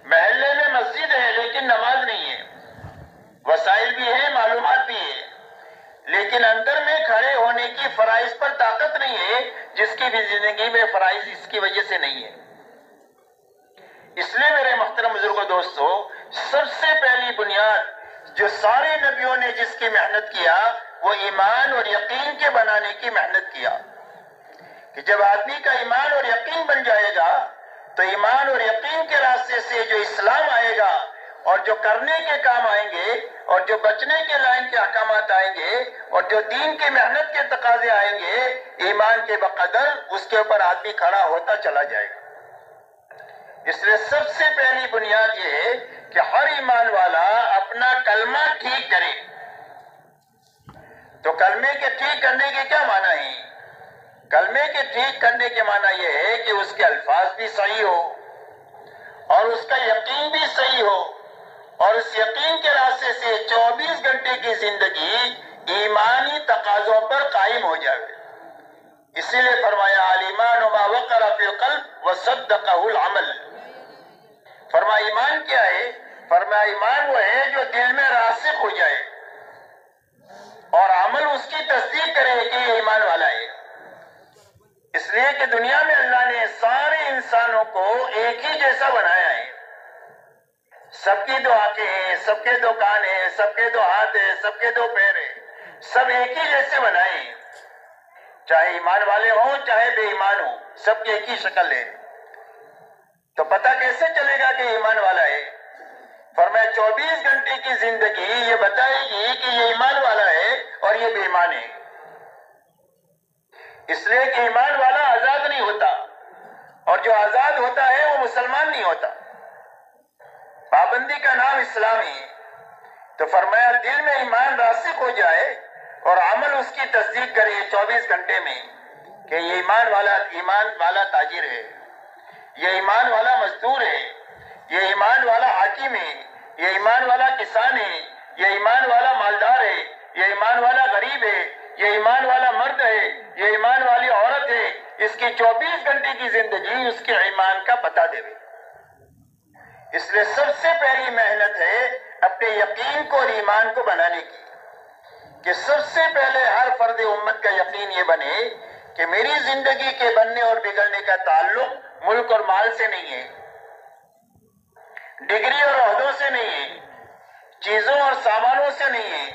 محلے میں مسجد ہے لیکن نماز نہیں ہے، وسائل بھی ہیں، معلومات بھی ہے، لیکن اندر میں کھڑے ہونے کی فرائض پر طاقت نہیں ہے، جس کی بھی زندگی میں فرائض اس کی وجہ سے نہیں ہے۔ اس لیے میرے محترم بزرگوں دوستو، سب سے پہلی بنیاد جو سارے نبیوں نے جس کی محنت کیا وہ ایمان اور یقین کے بنانے کی محنت کیا، کہ جب آدمی کا ایمان اور یقین بن جائے گا تو ایمان اور یقین کے راستے سے جو اسلام آئے گا اور جو کرنے کے کام آئیں گے اور جو بچنے کے لائن کے احکامات آئیں گے اور جو دین کی محنت کے تقاضے آئیں گے، ایمان کے بقدر اس کے اوپر آدمی کھڑا ہوتا چلا جائے گا۔ اس لیے سب سے پہلی بنیاد یہ ہے کہ ہر ایمان والا اپنا کلمہ ٹھیک کرے۔ تو کلمے کے ٹھیک کرنے کے کیا معنی ہیں؟ کلمے کے ٹھیک کرنے کے معنی یہ ہے کہ اس کے الفاظ بھی صحیح ہو اور اس کا یقین بھی صحیح ہو، اور اس یقین کے راستے سے 24 گھنٹے کی زندگی ایمانی تقاضوں پر قائم ہو جائے۔ اسی لیے فرمایا الایمان ما وقر فی القلب وصدقہ العمل. فرمایا ایمان کیا ہے؟ فرمایا ایمان وہ ہے جو دل میں راسخ ہو جائے اور عمل اس کی تصدیق کرے کہ یہ ایمان والا ہے. اس لیے کہ دنیا میں اللہ نے سارے انسانوں کو ایک ہی جیسا بنایا ہے. سب کی دو آنکھیں ہیں، سب کے دو کان ہیں، سب کے دو ہاتھ ہیں، سب کے دو پیر ہیں، سب ایک ہی جیسے بنائے ہیں. چاہے ایمان والے ہوں چاہے بے ایمان ہوں، سب کی ایک ہی شکل ہے. تو پتہ کیسے چلے گا کہ ایمان والا ہے؟ فرمایا 24 گھنٹے کی زندگی یہ بتائے گی کہ یہ ایمان والا ہے اور یہ بے ایمان ہے. اس لیے کہ ایمان والا آزاد نہیں ہوتا، اور جو آزاد ہوتا ہے وہ مسلمان نہیں ہوتا. پابندی کا نام اسلام ہے. تو فرمایا دل میں ایمان راسخ ہو جائے اور عمل اس کی تصدیق کرے 24 گھنٹے میں کہ یہ ایمان والا تاجر ہے، یہ ایمان والا مزدور ہے، یہ ایمان والا حاکم ہے، یہ ایمان والا کسان ہے، یہ ایمان والا مالدار ہے، یہ ایمان والا غریب ہے، یہ ایمان والا مرد ہے، یہ ایمان والی عورت ہے. اس کی 24 گھنٹے کی زندگی اس کے ایمان کا پتہ دے. اس لیے سب سے پہلی محنت ہے اپنے یقین کو اور ایمان کو بنانے کی، کہ سب سے پہلے ہر فرد امت کا یقین یہ بنے کہ میری زندگی کے بننے اور بگڑنے کا تعلق ملک اور مال سے نہیں ہے، ڈگری اور عہدوں سے نہیں ہے، چیزوں اور سامانوں سے نہیں ہے،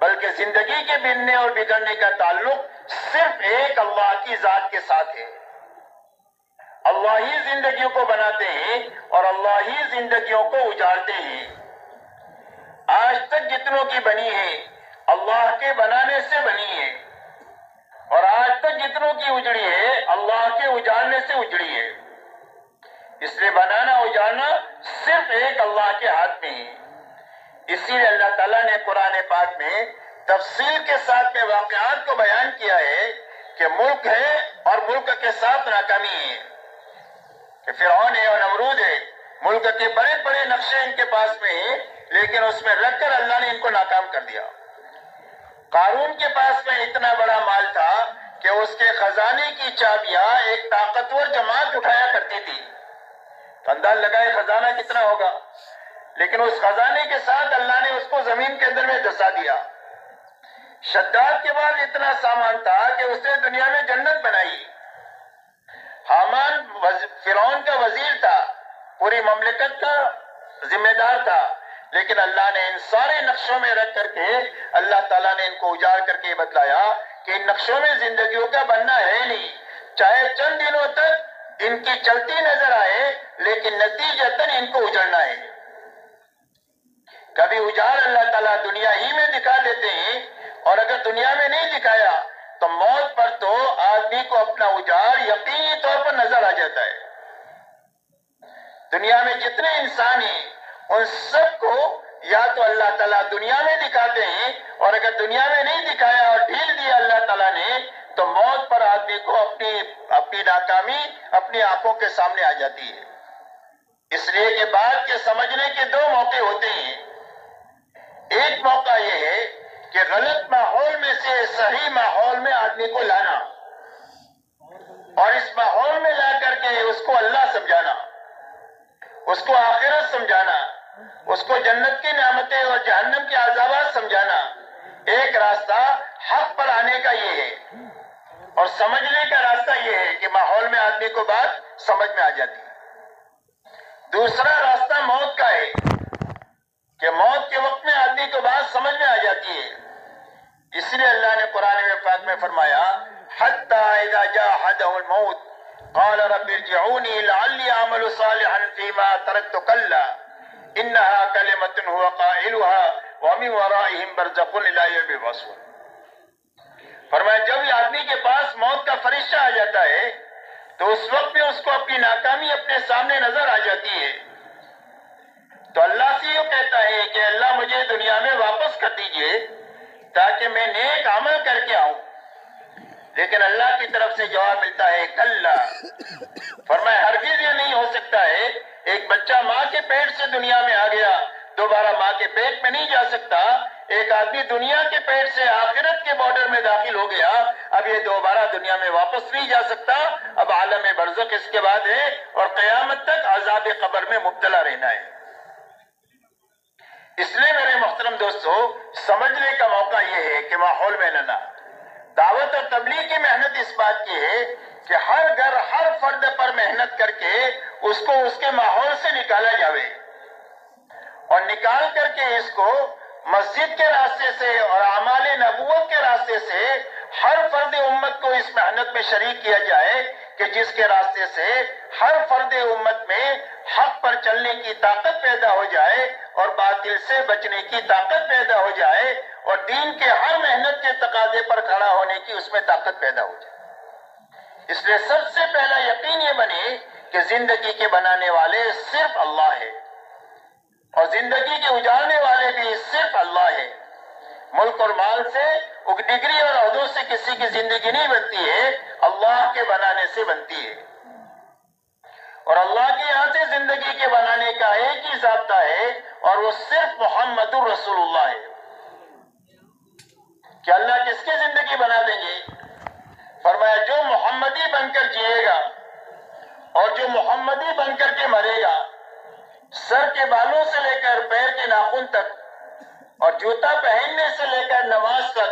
بلکہ زندگی کے بننے اور بگڑنے کا تعلق صرف ایک اللہ کی ذات کے ساتھ ہے. اللہ ہی زندگیوں کو بناتے ہیں اور اللہ ہی زندگیوں کو اجاڑتے ہیں. آج تک جتنوں کی بنی ہے اللہ کے بنانے سے بنی ہے، اور آج تک جتنوں کی اجڑی ہے اللہ کے اجاڑنے سے اجڑی ہے. اس لیے بنانا اجاڑنا صرف ایک اللہ کے ہاتھ میں ہے. اسی لیے اللہ تعالیٰ نے قرآن پاک میں تفصیل کے ساتھ میں واقعات کو بیان کیا ہے کہ ملک ہے اور ملک کے ساتھ ناکامی ہے، کہ فرعون ہے اور نمرود ہے. ملک کے بڑے بڑے نقشے ان کے پاس میں ہیں، لیکن اس میں رکھ کر اللہ نے ان کو ناکام کر دیا. قارون کے پاس میں اتنا بڑا مال تھا کہ اس کے خزانے کی چابیاں ایک طاقتور جماعت اٹھایا کرتی تھی. تو انداز لگائے خزانہ کتنا ہوگا، لیکن اس خزانے کے ساتھ اللہ نے اس کو زمین کے اندر میں دسا دیا. شداد کے بعد اتنا سامان تھا کہ اس نے دنیا میں جنت بنائی. حامان فرعون کا وزیر تھا، پوری مملکت کا ذمہ دار تھا، لیکن اللہ نے ان سارے نقشوں میں رکھ کر کے اللہ تعالیٰ نے ان کو اجاڑ کر کے بتلایا کہ ان نقشوں میں زندگیوں کا بننا ہے نہیں. چاہے چند دنوں تک ان کی چلتی نظر آئے لیکن نتیجتاً ان کو اجڑنا ہے. کبھی اجاڑ اللہ تعالیٰ دنیا ہی میں دکھا دیتے ہیں، اور اگر دنیا میں نہیں دکھایا تو موت پر تو آدمی کو اپنا اجاڑ یقینی طور پر نظر آ جاتا ہے. دنیا میں جتنے انسان ہیں ان سب کو یا تو اللہ تعالیٰ دنیا میں دکھاتے ہیں، اور اگر دنیا میں نہیں دکھایا اور ڈھیل دیا اللہ تعالیٰ نے تو موت پر آدمی کو اپنی ناکامی اپنی آنکھوں کے سامنے آ جاتی ہے. اس لیے کہ بات کے سمجھنے کے دو موقع ہوتے ہیں. ایک موقع یہ ہے کہ غلط ماحول میں سے صحیح ماحول میں آدمی کو لانا، اور اس ماحول میں لا کر کے اس کو اللہ سمجھانا، اس کو آخرت سمجھانا، اس کو جنت کی نعمتیں اور جہنم کے عذابات سمجھانا. ایک راستہ حق پر آنے کا یہ ہے، اور سمجھنے کا راستہ یہ ہے کہ ماحول میں آدمی کو بات سمجھ میں آ جاتی ہے. دوسرا راستہ موت کا ہے کہ موت کے وقت میں آدمی کو بات سمجھ میں آ جاتی ہے. اس لیے اللہ نے قرآن پاک میں فرمایا حتی اذا جاء احدهم الموت قال رب ارجعوني لعلی اعمل صالحا فيما تركت كلا انها كلمة هو قائلها ومن ورائهم برزخ الى يوم يبعثون. فرمایا جب آدمی کے پاس موت کا فرشتہ آ جاتا ہے تو اس وقت میں اس کو اپنی ناکامی اپنے سامنے نظر آ جاتی ہے، تو اللہ سے یہ کہتا ہے کہ اللہ مجھے دنیا میں واپس کر دیجئے تاکہ میں نیک عمل کر کے آؤں. لیکن اللہ کی طرف سے جواب ملتا ہے کلا. فرمایا ہرگز یہ نہیں ہو سکتا ہے. ایک بچہ ماں کے پیٹ سے دنیا میں آ گیا، دوبارہ ماں کے پیٹ میں نہیں جا سکتا. ایک آدمی دنیا کے پیٹ سے آخرت کے بارڈر میں داخل ہو گیا، اب یہ دوبارہ دنیا میں واپس نہیں جا سکتا، اب عالم برزخ اس کے بعد ہے اور قیامت تک عذاب قبر میں مبتلا رہنا ہے۔ اس لیے میرے محترم دوستو، سمجھنے کا موقع یہ ہے کہ ماحول میں نہ دعوت اور تبلیغ کی محنت اس بات کی ہے کہ ہر گھر ہر فرد پر محنت کر کے اس کو اس کے ماحول سے نکالا جاوے، اور نکال کر کے اس کو مسجد کے راستے سے اور اعمال نبوت کے راستے سے ہر فرد امت کو اس محنت میں شریک کیا جائے کہ جس کے راستے سے ہر فرد امت میں حق پر چلنے کی طاقت پیدا ہو جائے اور باطل سے بچنے کی طاقت پیدا ہو جائے اور دین کے ہر محنت کے تقاضے پر کھڑا ہونے کی اس میں طاقت پیدا ہو جائے۔ اس لیے سب سے پہلا یقین یہ بنے کہ زندگی کے بنانے والے صرف اللہ ہے اور زندگی کے اجالنے والے بھی صرف اللہ ہے۔ ملک اور مال سے، ڈگری اور عہدوں سے کسی کی زندگی نہیں بنتی ہے، اللہ کے بنانے سے بنتی ہے، اور اللہ کے یہاں سے زندگی کے بنانے کا ایک ہی ضابطہ ہے اور وہ صرف محمد رسول اللہ ہے۔ کہ اللہ کس کی زندگی بنا دیں گے؟ فرمایا جو محمدی بن کر جیے گا اور جو محمدی بن کر کے مرے گا، سر کے بالوں سے لے کر پیر کے ناخن تک اور جوتا پہننے سے لے کر نماز تک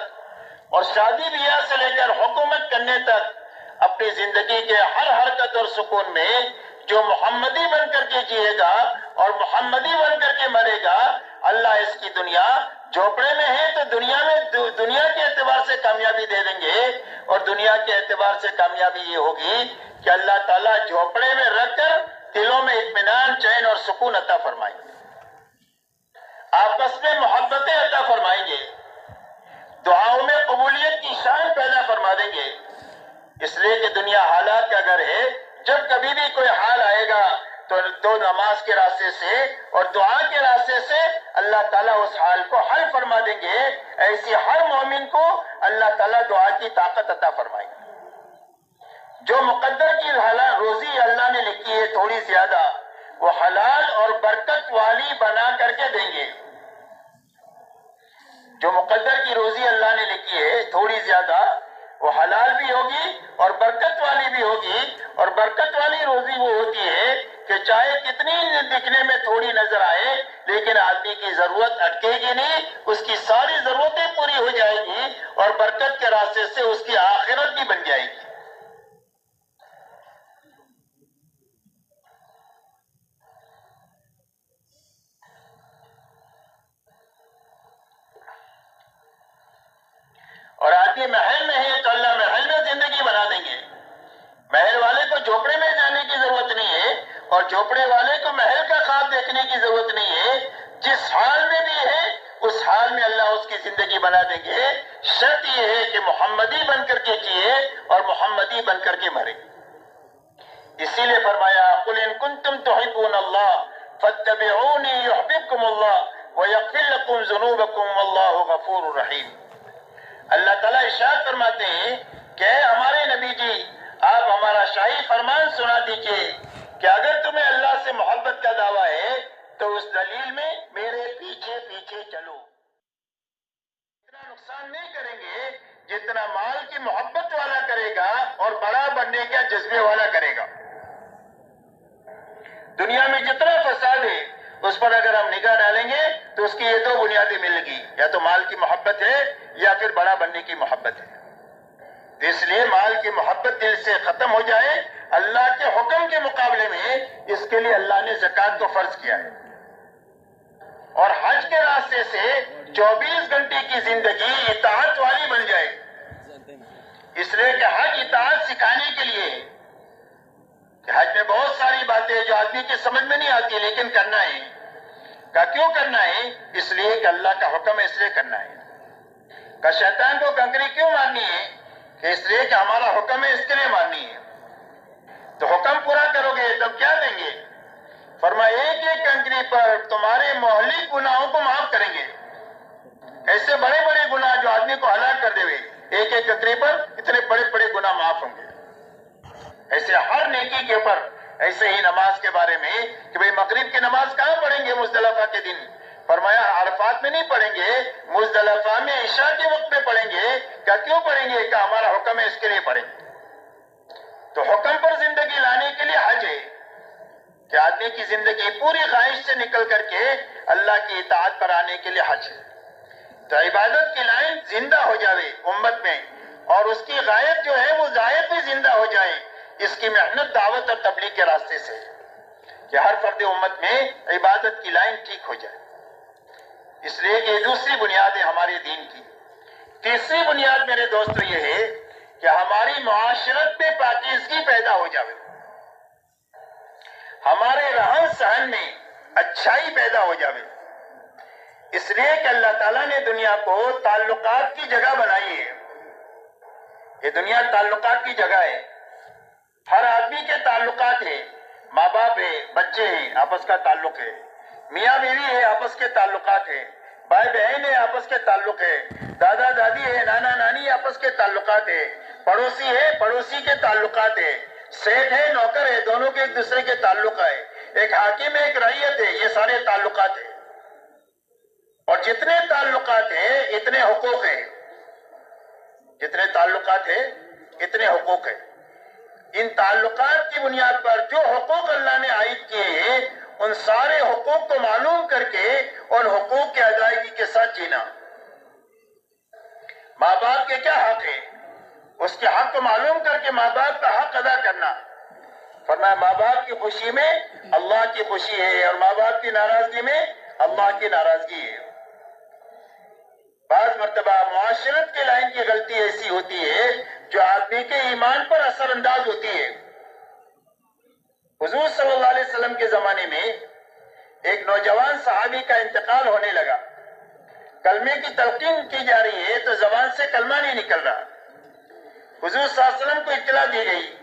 اور شادی بیاہ سے لے کر حکومت کرنے تک اپنی زندگی کے ہر حرکت اور سکون میں جو محمدی بن کر کے جیے گا اور محمدی بن کر کے مرے گا، اللہ اس کی دنیا جھوپڑے میں ہے تو دنیا کے اعتبار سے کامیابی دے دیں گے، اور دنیا کے اعتبار سے کامیابی یہ ہوگی کہ اللہ تعالیٰ جھوپڑے میں رکھ کر دلوں میں اطمینان، چین اور سکون عطا فرمائیں گے، آپس میں محبتیں عطا فرمائیں گے، دعاؤں میں قبولیت کی شان پیدا فرما دیں گے۔ اس لیے کہ دنیا حالات کا گھر ہے، جب کبھی بھی کوئی حال آئے گا تو نماز کے راستے سے اور دعا کے راستے سے اللہ تعالیٰ اس حال کو حل فرما دیں گے۔ ایسی ہر مومن کو اللہ تعالیٰ دعا کی طاقت عطا فرمائیں گے۔ جو مقدر کی روزی اللہ نے لکھی ہے تھوڑی زیادہ، وہ حلال اور برکت والی بنا کر کے دیں گے۔ جو مقدر کی روزی اللہ نے لکھی ہے تھوڑی زیادہ، وہ حلال بھی ہوگی اور برکت والی بھی ہوگی، اور برکت والی روزی وہ ہوتی ہے کہ چاہے کتنی دکھنے میں تھوڑی نظر آئے لیکن آدمی کی ضرورت اٹکے گی نہیں، اس کی ساری ضرورتیں پوری ہو جائے گی اور برکت کے راستے سے اس کی آخرت بھی بن جائے گی۔ اور آدمی محل میں ہے تو اللہ محل میں زندگی بنا دیں گے۔ محل والے کو جھوپڑے میں جانے کی ضرورت نہیں ہے اور جھوپڑے والے کو محل کا خواب دیکھنے کی ضرورت نہیں ہے، جس حال میں بھی ہے اس حال میں اللہ اس کی زندگی بنا دیں گے۔ شرط یہ ہے کہ محمدی بن کر کے جیے اور محمدی بن کر کے مرے۔ اسی لیے فرمایا قُلْ إِن كُنتُمْ تُحِبُّونَ اللَّهَ فَاتَّبِعُونِي يُحْبِبْكُمُ اللَّهُ وَيَغْفِرْ لَكُمْ ذُنُوبَكُمْ وَاللَّهُ غَفُورٌ رَحِيمٌ۔ اللہ تعالیٰ ارشاد فرماتے ہیں کہ اے ہمارے نبی جی، آپ ہمارا شاہی فرمان سنا دیجئے کہ اگر تمہیں اللہ سے محبت کا دعویٰ ہے تو اس دلیل میں میرے پیچھے پیچھے چلو۔ اتنا نقصان نہیں کریں گے جتنا مال کی محبت والا کرے گا اور بڑا بننے کا جذبے والا کرے گا۔ دنیا میں جتنا فساد ہے اس پر اگر ہم نگاہ ڈالیں گے تو اس کی یہ دو بنیادیں ملے گی، یا تو مال کی محبت ہے یا پھر بڑا بننے کی محبت ہے۔ اس لیے مال کی محبت دل سے ختم ہو جائے۔ اللہ کے حکم کے مقابلے میں اس کے لیے اللہ نے زکوٰۃ کو فرض کیا ہے، اور حج کے راستے سے 24 گھنٹے کی زندگی اطاعت والی بن جائے۔ اس لیے کہ حج اطاعت سکھانے کے لیے ہے کہ حج میں بہت ساری باتیں جو آدمی کی سمجھ میں نہیں آتی لیکن کرنا ہے۔ کیوں کرنا ہے؟ اس لیے کہ اللہ کا حکم ہے، اس لیے کرنا ہے۔ کہ شیطان کو کنکری کیوں مارنی ہے؟ کہ اس لیے کہ ہمارا حکم ہے، اس کے لیے مارنی ہے۔ تو حکم پورا کرو گے تب کیا دیں گے؟ فرمایا ایک ایک کنکری پر تمہارے مہلک گناہوں کو معاف کریں گے۔ ایسے بڑے بڑے گناہ جو آدمی کو ہلاک کر دے ہوئے، ایک ایک کنکری پر اتنے بڑے بڑے گناہ معاف ہوں گے۔ ایسے ہر نیکی کے اوپر، ایسے ہی نماز کے بارے میں کہ بھئی مغرب کی نماز کہاں پڑھیں گے مزدلفہ کے دن؟ فرمایا عرفات میں نہیں پڑھیں گے، مزدلفہ میں عشاء کے وقت میں پڑھیں گے۔ کیا کیوں پڑھیں گے؟ کہ ہمارا حکم ہے اس کے لیے پڑھیں گے۔ تو حکم پر زندگی لانے کے لیے حج ہے کہ آدمی کی زندگی پوری خواہش سے نکل کر کے اللہ کی اطاعت پر آنے کے لیے حج ہے۔ تو عبادت کی لائن زندہ ہو جاوے امت میں، اور اس کی غائب جو ہے وہ ظاہر بھی زندہ ہو جائے، اس کی محنت دعوت اور تبلیغ کے راستے سے، کہ ہر فرد امت میں عبادت کی لائن ٹھیک ہو جائے۔ اس لیے کہ دوسری بنیاد ہے ہمارے دین کی۔ تیسری بنیاد میرے دوستو یہ ہے کہ ہماری معاشرت میں پاکیزگی پیدا ہو جائے، ہمارے رہن سہن میں اچھائی پیدا ہو جائے۔ اس لیے کہ اللہ تعالیٰ نے دنیا کو تعلقات کی جگہ بنائی ہے۔ یہ دنیا تعلقات کی جگہ ہے، ہر آدمی کے تعلقات ہیں، ماں باپ ہے، بچے ہیں، آپس کا تعلق ہے، میاں بیوی ہے، آپس کے تعلقات ہیں، بھائی بہن ہے، آپس کے تعلق ہے، دادا دادی ہے، نانا نانی، آپس کے تعلقات ہے، پڑوسی ہے، پڑوسی کے تعلقات ہے، سیٹ ہے، نوکر ہے، دونوں کے ایک دوسرے کے تعلق ہے، ایک حاکم ہے، ایک رعیت ہے، یہ سارے تعلقات ہیں۔ اور جتنے تعلقات ہیں اتنے حقوق ہیں، جتنے تعلقات ہیں اتنے حقوق ہیں۔ ان تعلقات کی بنیاد پر جو حقوق اللہ نے عائد کیے ہیں ان سارے حقوق کو معلوم کر کے اور حقوق کی ادائیگی کے ساتھ جینا۔ ماں باپ کے کیا حق ہیں، اس کے حق کو معلوم کر کے ماں باپ کا حق ادا کرنا۔ فرمایا ماں باپ کی خوشی میں اللہ کی خوشی ہے، اور ماں باپ کی ناراضگی میں اللہ کی ناراضگی ہے۔ بعض مرتبہ معاشرت کے لائن کی غلطی ایسی ہوتی ہے جو آدمی کے ایمان پر اثر انداز ہوتی ہے۔ حضور صلی اللہ علیہ وسلم کے زمانے میں ایک نوجوان صحابی کا انتقال ہونے لگا، کلمے کی تلقین کی جا رہی ہے تو زبان سے کلمہ نہیں نکل رہا۔ حضور صلی اللہ علیہ وسلم کو اطلاع دی گئی،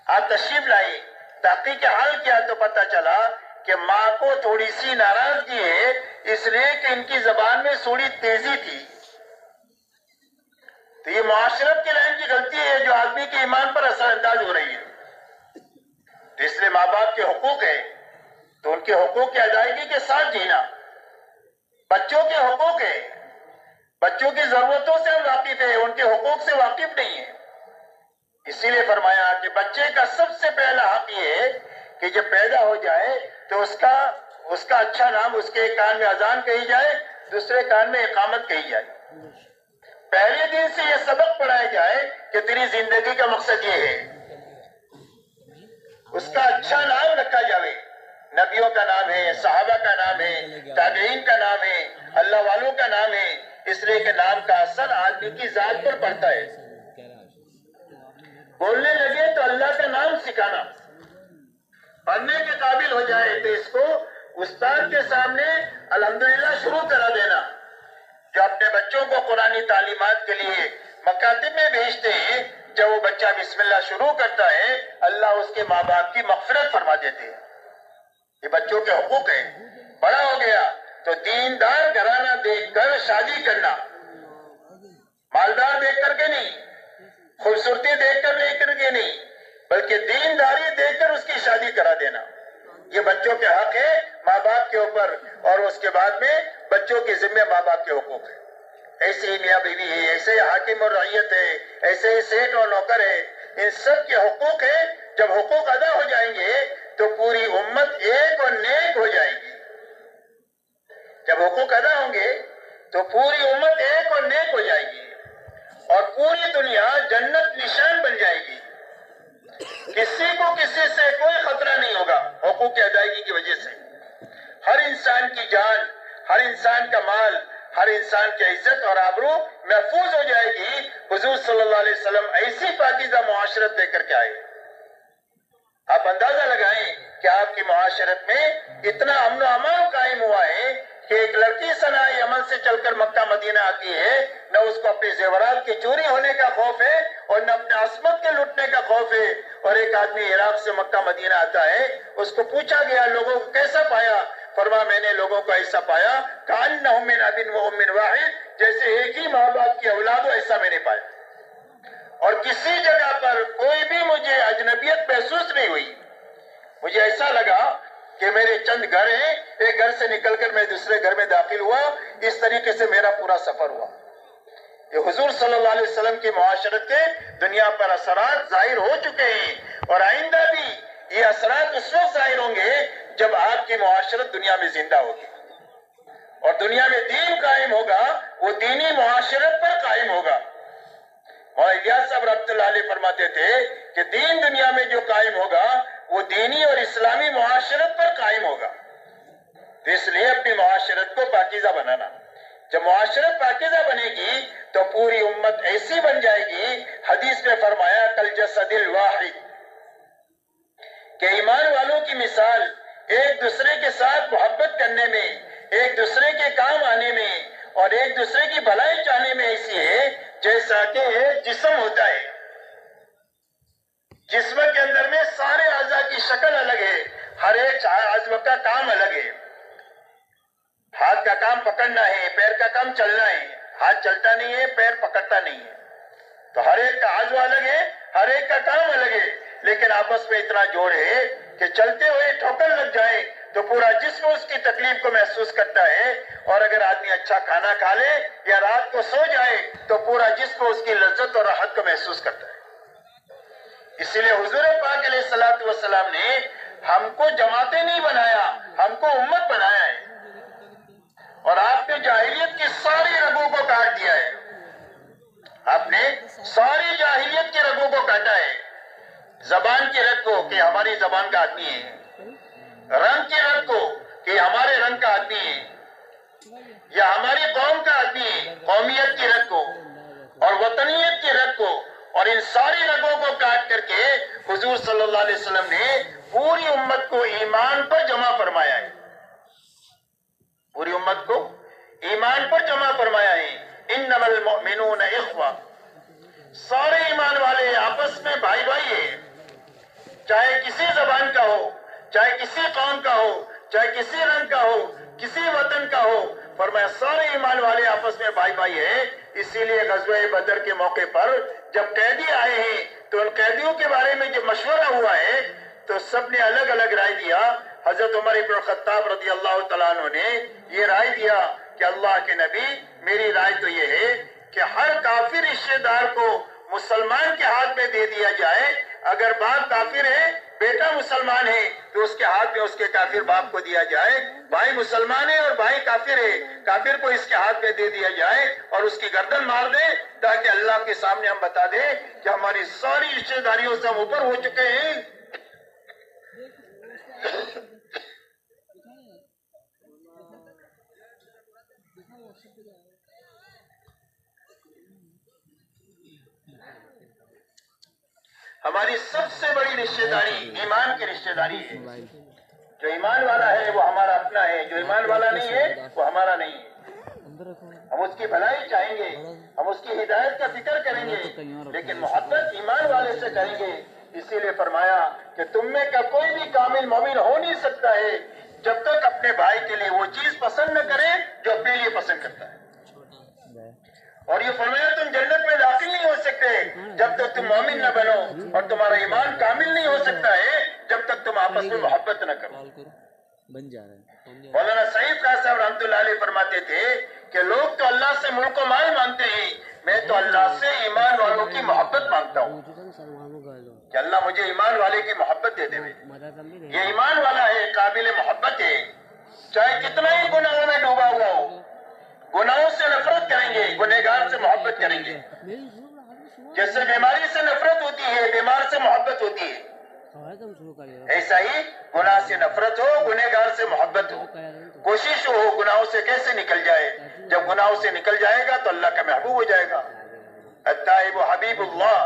آپ تشریف لائے، تحقیق حال کیا تو پتہ چلا کہ ماں کو تھوڑی سی ناراضگی ہے، اس لیے کہ ان کی زبان میں تھوڑی تیزی تھی۔ تو یہ معاشرت کی لائن کی غلطی ہے جو آدمی کے ایمان پر اثر انداز ہو رہی ہے۔ تو اس لیے ماں باپ کے حقوق ہیں تو ان کے حقوق کی ادائیگی کے ساتھ جینا۔ بچوں کے حقوق ہیں، بچوں کی ضرورتوں سے ہم واقف ہیں، ان کے حقوق سے واقف نہیں ہیں۔ اسی لیے فرمایا کہ بچے کا سب سے پہلا حق یہ ہے کہ جب پیدا ہو جائے تو اس کا اچھا نام، اس کے ایک کان میں اذان کہی جائے، دوسرے کان میں اقامت کہی جائے، پہلے دن سے یہ سبق پڑھایا جائے کہ تیری زندگی کا مقصد یہ ہے، اس کا اچھا نام رکھا جائے۔ نبیوں کا نام ہے، صحابہ کا نام ہے، تابعین کا نام ہے، اللہ والوں کا نام ہے، اس لیے کہ نام کا اثر آدمی کی ذات پر پڑتا ہے۔ بولنے لگے تو اللہ کا نام سکھانا، پڑھنے کے قابل ہو جائے تو اس کو استاد کے سامنے الحمدللہ شروع کرا دینا۔ جو اپنے بچوں کو قرآنی تعلیمات کے لیے مکاتب میں بھیجتے ہیں، جب وہ بچہ بسم اللہ شروع کرتا ہے اللہ اس کے ماں باپ کی مغفرت فرما دیتے ہیں۔ یہ بچوں کے حقوق ہیں۔ بڑا ہو گیا تو دیندار گھرانہ دیکھ کر شادی کرنا، مالدار دیکھ کر کے نہیں، خوبصورتی دیکھ کر لے کر کے نہیں، بلکہ دینداری دیکھ کر اس کی شادی کرا دینا۔ یہ بچوں کے حق ہے ماں باپ کے اوپر، اور اس کے بعد میں بچوں کے ذمہ ماں باپ کے حقوق ہے۔ ایسے ہی میاں بیوی ہے، ایسے ہی حاکم اور رعیت ہے، ایسے ہی سیٹ اور نوکر ہے، ان سب کے حقوق ہیں۔ جب حقوق ادا ہو جائیں گے تو پوری امت ایک اور نیک ہو جائے گی۔ جب حقوق ادا ہوں گے تو پوری امت ایک اور نیک ہو جائے گی، اور پوری دنیا جنت نشان بن جائے گی۔ کسی کو کسی سے کوئی خطرہ نہیں ہوگا حقوق کی ادائیگی کی وجہ سے۔ ہر انسان کی جان، ہر انسان کا مال، ہر انسان کی عزت اور آبرو محفوظ ہو جائے گی۔ حضور صلی اللہ علیہ وسلم ایسی پاکیزہ معاشرت دے کر کے آئے۔ آپ اندازہ لگائیں کہ آپ کی معاشرت میں اتنا امن و امان قائم ہوا ہے کہ ایک لڑکی صنعاء یمن سے چل کر مکہ مدینہ آتی ہے، نہ اس کو اپنے زیورات کی چوری ہونے کا خوف ہے اور نہ اپنے عصمت کے لٹنے کا خوف ہے۔ اور ایک آدمی عراق سے مکہ مدینہ آتا ہے، اس کو پوچھا گیا لوگوں کو کیسا پایا؟ فرمایا میں نے لوگوں کو ایسا پایا کأنہم من اب و ام واحد، جیسے ایک ہی ماں باپ کی اولاد ہو، ایسا میں نے پایا۔ اور کسی جگہ پر کوئی بھی مجھے اجنبیت محسوس نہیں ہوئی۔ مجھے ایسا لگا کہ میرے چند گھر ہیں، ایک گھر سے نکل کر میں دوسرے گھر میں داخل ہوا، اس طریقے سے میرا پورا سفر ہوا۔ یہ حضور صلی اللہ علیہ وسلم کی معاشرت کے دنیا پر اثرات ظاہر ہو چکے ہیں، اور آئندہ بھی یہ اثرات اس وقت ظاہر ہوں گے جب آپ کی معاشرت دنیا میں زندہ ہوگی، اور دنیا میں دین قائم ہوگا، وہ دینی معاشرت پر قائم ہوگا۔ اور الیاس صاحب رحمۃ اللہ علیہ فرماتے تھے کہ دین دنیا میں جو قائم ہوگا وہ دینی اور اسلامی معاشرت پر قائم ہوگا۔ تو اس لیے اپنی معاشرت کو پاکیزہ بنانا، جب معاشرت پاکیزہ بنے گی تو پوری امت ایسی بن جائے گی، حدیث میں فرمایا کالجسد الواحد، کہ ایمان والوں کی مثال ایک دوسرے کے ساتھ محبت کرنے میں، ایک دوسرے کے کام آنے میں اور ایک دوسرے کی بھلائی چاہنے میں ایسی ہے جیسا کہ ایک جسم ہوتا ہے۔ جسم کے اندر میں سارے اعضاء کی شکل الگ ہے، ہر ایک عضو کا کام الگ ہے۔ ہاتھ کا کام پکڑنا ہے، پیر کا کام چلنا ہے، ہاتھ چلتا نہیں ہے، پیر پکڑتا نہیں ہے، تو ہر ایک کا عضو الگ ہے، ہر ایک کا کام الگ ہے، لیکن آپس میں اتنا جوڑ ہے کہ چلتے ہوئے ٹھوکر لگ جائے تو پورا جسم اس کی تکلیف کو محسوس کرتا ہے، اور اگر آدمی اچھا کھانا کھا لے یا رات کو سو جائے تو پورا جسم اس کی لذت اور راحت کو محسوس کرتا ہے۔ اسی لیے حضور پاک علیہ الصلوۃ والسلام نے ہم کو جماعتیں نہیں بنایا، ہم کو امت بنایا ہے، اور آپ نے جاہلیت کی ساری رگوں کو کاٹ دیا ہے، آپ نے ساری جاہلیت کی رگوں کو کاٹا ہے۔ زبان کی رگ کو کہ ہماری زبان کا آدمی ہے، رنگ کی رگ کو کہ ہمارے رنگ کا آدمی ہے، یا ہماری قوم کا آدمی ہے، قومیت کی رگ کو اور وطنیت کی رگ کو، اور ان ساری رگوں کو کاٹ کر کے حضور صلی اللہ علیہ وسلم نے پوری امت کو ایمان پر جمع فرمایا ہے، پوری امت کو ایمان پر جمع فرمایا ہے۔ انما المؤمنون اخوہ، سارے ایمان والے آپس میں بھائی بھائی ہیں، چاہے کسی زبان کا ہو، چاہے کسی قوم کا ہو، چاہے کسی رنگ کا ہو، کسی وطن کا ہو، فرمایا سارے ایمان والے آپس میں بھائی بھائی ہیں۔ اسی لیے غزوہ بدر کے موقع پر جب قیدی آئے ہیں تو ان قیدیوں کے بارے میں جب مشورہ ہوا ہے تو سب نے الگ الگ رائے دیا۔ حضرت عمر بن الخطاب رضی اللہ تعالیٰ عنہ نے یہ رائے دیا کہ اللہ کے نبی، میری رائے تو یہ ہے کہ ہر کافر رشتہ دار کو مسلمان کے ہاتھ میں دے دیا جائے، اگر باپ کافر ہے، بیٹا مسلمان ہے تو اس کے ہاتھ میں اس کے کافر باپ کو دیا جائے، بھائی مسلمان ہے اور بھائی کافر ہے، کافر کو اس کے ہاتھ میں دے دیا جائے اور اس کی گردن مار دے، تاکہ اللہ کے سامنے ہم بتا دیں کہ ہماری ساری رشتہ داریوں سے ہم اوپر ہو چکے ہیں۔ ہماری سب سے بڑی رشتہ داری ایمان کی رشتہ داری ہے۔ جو ایمان والا ہے وہ ہمارا اپنا ہے، جو ایمان والا نہیں ہے وہ ہمارا نہیں ہے۔ ہم اس کی بھلائی چاہیں گے، ہم اس کی ہدایت کا فکر کریں گے، لیکن محبت ایمان والے سے کریں گے۔ اسی لیے فرمایا کہ تم میں کا کوئی بھی کامل مومن ہو نہیں سکتا ہے جب تک اپنے بھائی کے لیے وہ چیز پسند نہ کرے جو اپنے لیے پسند کرتا ہے، اور یہ فرمایا تم جنت میں داخل نہیں ہو سکتے جب تک تم مومن نہ بنو، اور تمہارا ایمان کامل نہیں ہو سکتا ہے جب تک تم آپس میں محبت نہ کرو۔ مولانا سعید خان صاحب رحمۃ اللہ علیہ فرماتے تھے کہ لوگ تو اللہ سے ملک و مال مانگتے ہیں، میں تو اللہ سے ایمان والوں کی محبت مانگتا ہوں کہ اللہ مجھے ایمان والے کی محبت دے دے۔ یہ ایمان والا ہے، قابل محبت ہے، چاہے کتنا ہی گناہوں میں ڈوبا ہوا ہو، گناہوں سے نفرت کریں گے، گنہگار سے محبت کریں گے۔ جیسے بیماری سے نفرت ہوتی ہے، بیمار سے محبت ہوتی ہے، ایسا ہی گناہ سے نفرت ہو، گنہگار سے محبت ہو، کوشش ہو گناہوں سے کیسے نکل جائے۔ جب گناہوں سے نکل جائے گا تو اللہ کا محبوب ہو جائے گا۔ التائب حبیب اللہ،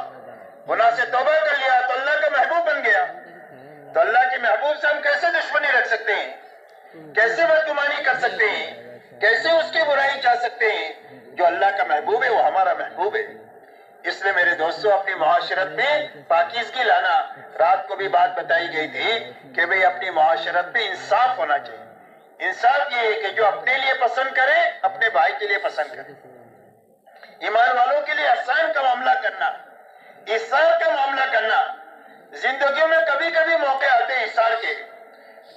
گناہ سے توبہ کر لیا تو اللہ کا محبوب بن گیا۔ تو اللہ کے محبوب سے ہم کیسے دشمنی رکھ سکتے ہیں، کیسے بدگمانی کر سکتے ہیں، کیسے اس کی برائی چاہ سکتے ہیں؟ جو اللہ کا محبوب ہے وہ ہمارا محبوب ہے۔ اس لیے میرے دوستو، اپنی معاشرت میں پاکیزگی لانا، رات کو بھی بات بتائی گئی تھی کہ بھئی اپنی معاشرت میں انصاف ہونا چاہیے۔ انصاف یہ ہے کہ جو اپنے لیے پسند کرے اپنے بھائی کے لیے پسند کرے۔ ایمان والوں کے لیے احسان کا معاملہ کرنا، احسان کا معاملہ کرنا۔ زندگیوں میں کبھی کبھی موقع آتے ہیں احسان کے،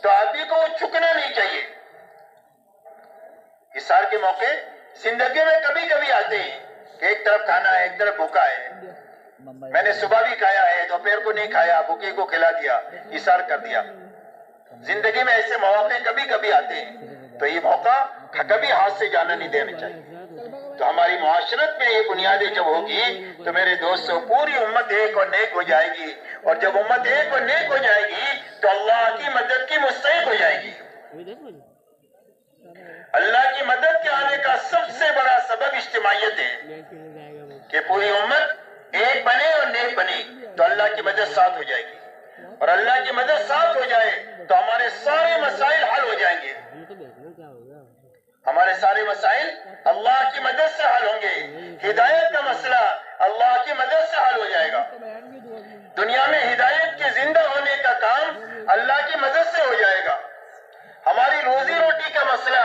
تو آدمی کو وہ چکنا نہیں چاہیے. افطار کے موقع زندگی میں کبھی کبھی آتے ہیں کہ ایک طرف کھانا ہے ایک طرف بھوکا ہے. میں نے صبح بھی کھایا ہے دوپہر کو نہیں کھایا بھوکے کو کھلا دیا افطار کر دیا. زندگی میں ایسے مواقع کبھی کبھی آتے ہیں تو یہ موقع کبھی ہاتھ سے جانا نہیں دینا چاہیے. تو ہماری معاشرت میں یہ بنیادیں جب ہوگی تو میرے دوستوں پوری امت ایک اور نیک ہو جائے گی. اور جب امت ایک اور نیک ہو جائے گی تو اللہ کی مدد کی مستحق ہو جائے گی. اللہ کی مدد کے آنے کا سب سے بڑا سبب اجتماعیت ہے کہ پوری امت ایک بنے اور نیک بنے تو اللہ کی مدد ساتھ ہو جائے گی. اور اللہ کی مدد ساتھ ہو جائے تو ہمارے سارے مسائل حل ہو جائیں گے. ہمارے سارے مسائل اللہ کی مدد سے حل ہوں گے. ہدایت کا مسئلہ اللہ کی مدد سے حل ہو جائے گا. دنیا میں ہدایت کے زندہ ہونے کا کام اللہ کی مدد سے ہو جائے گا. ہماری روزی روٹی کا مسئلہ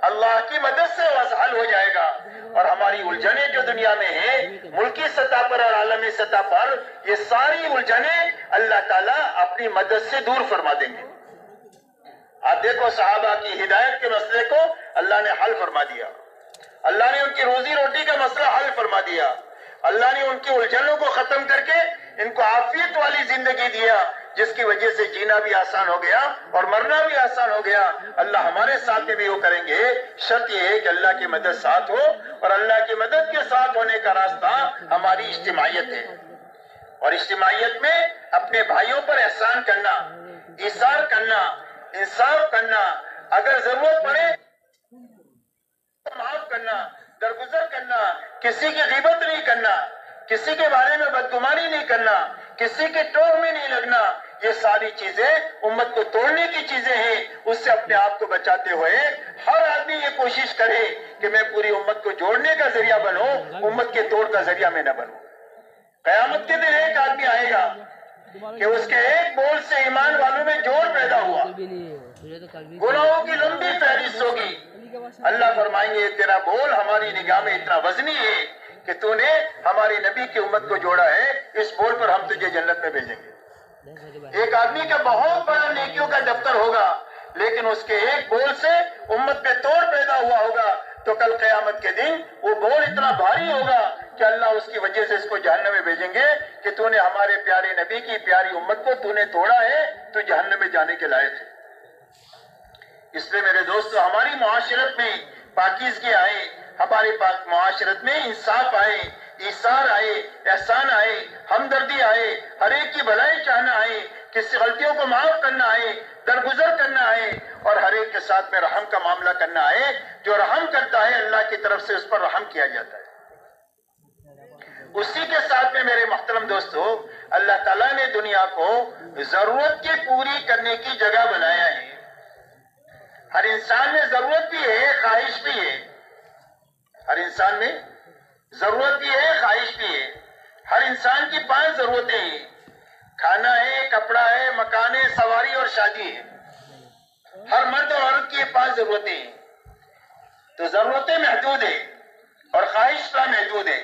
اللہ کی مدد سے حل ہو جائے گا. اور ہماری الجھنیں جو دنیا میں ہیں ملکی سطح پر اور عالمی سطح پر یہ ساری الجھنیں اللہ تعالیٰ اپنی مدد سے دور فرما دیں گے. آپ دیکھو صحابہ کی ہدایت کے مسئلے کو اللہ نے حل فرما دیا. اللہ نے ان کی روزی روٹی کا مسئلہ حل فرما دیا. اللہ نے ان کی الجھنوں کو ختم کر کے ان کو عافیت والی زندگی دیا جس کی وجہ سے جینا بھی آسان ہو گیا اور مرنا بھی آسان ہو گیا. اللہ ہمارے ساتھ بھی وہ کریں گے. شرط یہ ہے کہ اللہ کی مدد ساتھ ہو اور اللہ کی مدد کے ساتھ ہونے کا راستہ ہماری اجتماعیت ہے. اور اجتماعیت میں اپنے بھائیوں پر احسان کرنا ایثار کرنا انصاف کرنا اگر ضرورت پڑے معاف کرنا درگزر کرنا کسی کی غیبت نہیں کرنا کسی کے بارے میں بدگمانی نہیں کرنا کسی کے ٹور میں نہیں لگنا. یہ ساری چیزیں امت کو توڑنے کی چیزیں ہیں. اس سے اپنے آپ کو بچاتے ہوئے ہر آدمی یہ کوشش کرے کہ میں پوری امت کو جوڑنے کا ذریعہ بنوں امت کے توڑ کا ذریعہ میں نہ بنوں. قیامت کے دن ایک آدمی آئے گا کہ اس کے ایک بول سے ایمان والوں میں جوڑ پیدا ہوا. گناہوں کی لمبی فہرست ہوگی. اللہ فرمائیں گے تیرا بول ہماری نگاہ میں اتنا وزنی ہے کہ تو نے ہماری نبی کی امت کو جوڑا ہے. اس بول پر ہم تجھے جنت میں بھیجیں گے. ایک آدمی کا بہت بڑا نیکیوں کا دفتر ہوگا لیکن اس کے ایک بول سے امت پہ توڑ پیدا ہوا ہوگا تو کل قیامت کے دن وہ بول اتنا بھاری ہوگا کہ اللہ اس کی وجہ سے اس کو جہنم میں بھیجیں گے کہ تو نے ہمارے پیارے نبی کی پیاری امت کو تو نے توڑا ہے تو جہنم میں جانے کے لائق ہے. اس لیے میرے دوستو ہماری معاشرت میں پاکیزگی آئے ہماری معاشرت میں انصاف آئے ایثار آئے احسان آئے ہمدردی آئے ہر ایک کی بھلائی چاہنا آئے کسی غلطیوں کو معاف کرنا آئے درگزر کرنا آئے اور ہر ایک کے ساتھ میں رحم کا معاملہ کرنا آئے. جو رحم کرتا ہے اللہ کی طرف سے اس پر رحم کیا جاتا ہے. اسی کے ساتھ میں میرے محترم دوستو اللہ تعالیٰ نے دنیا کو ضرورت کی پوری کرنے کی جگہ بنایا ہے. ہر انسان میں ضرورت بھی ہے خواہش بھی ہے. ہر انسان میں ضرورت بھی ہے خواہش بھی ہے. ہر انسان کی 5 ضرورتیں ہیں. کھانا ہے کپڑا ہے مکان ہے سواری اور شادی ہے. ہر مرد اور عورت کی 5 ضرورتیں ہیں. تو ضرورتیں محدود ہیں اور خواہش محدود ہے.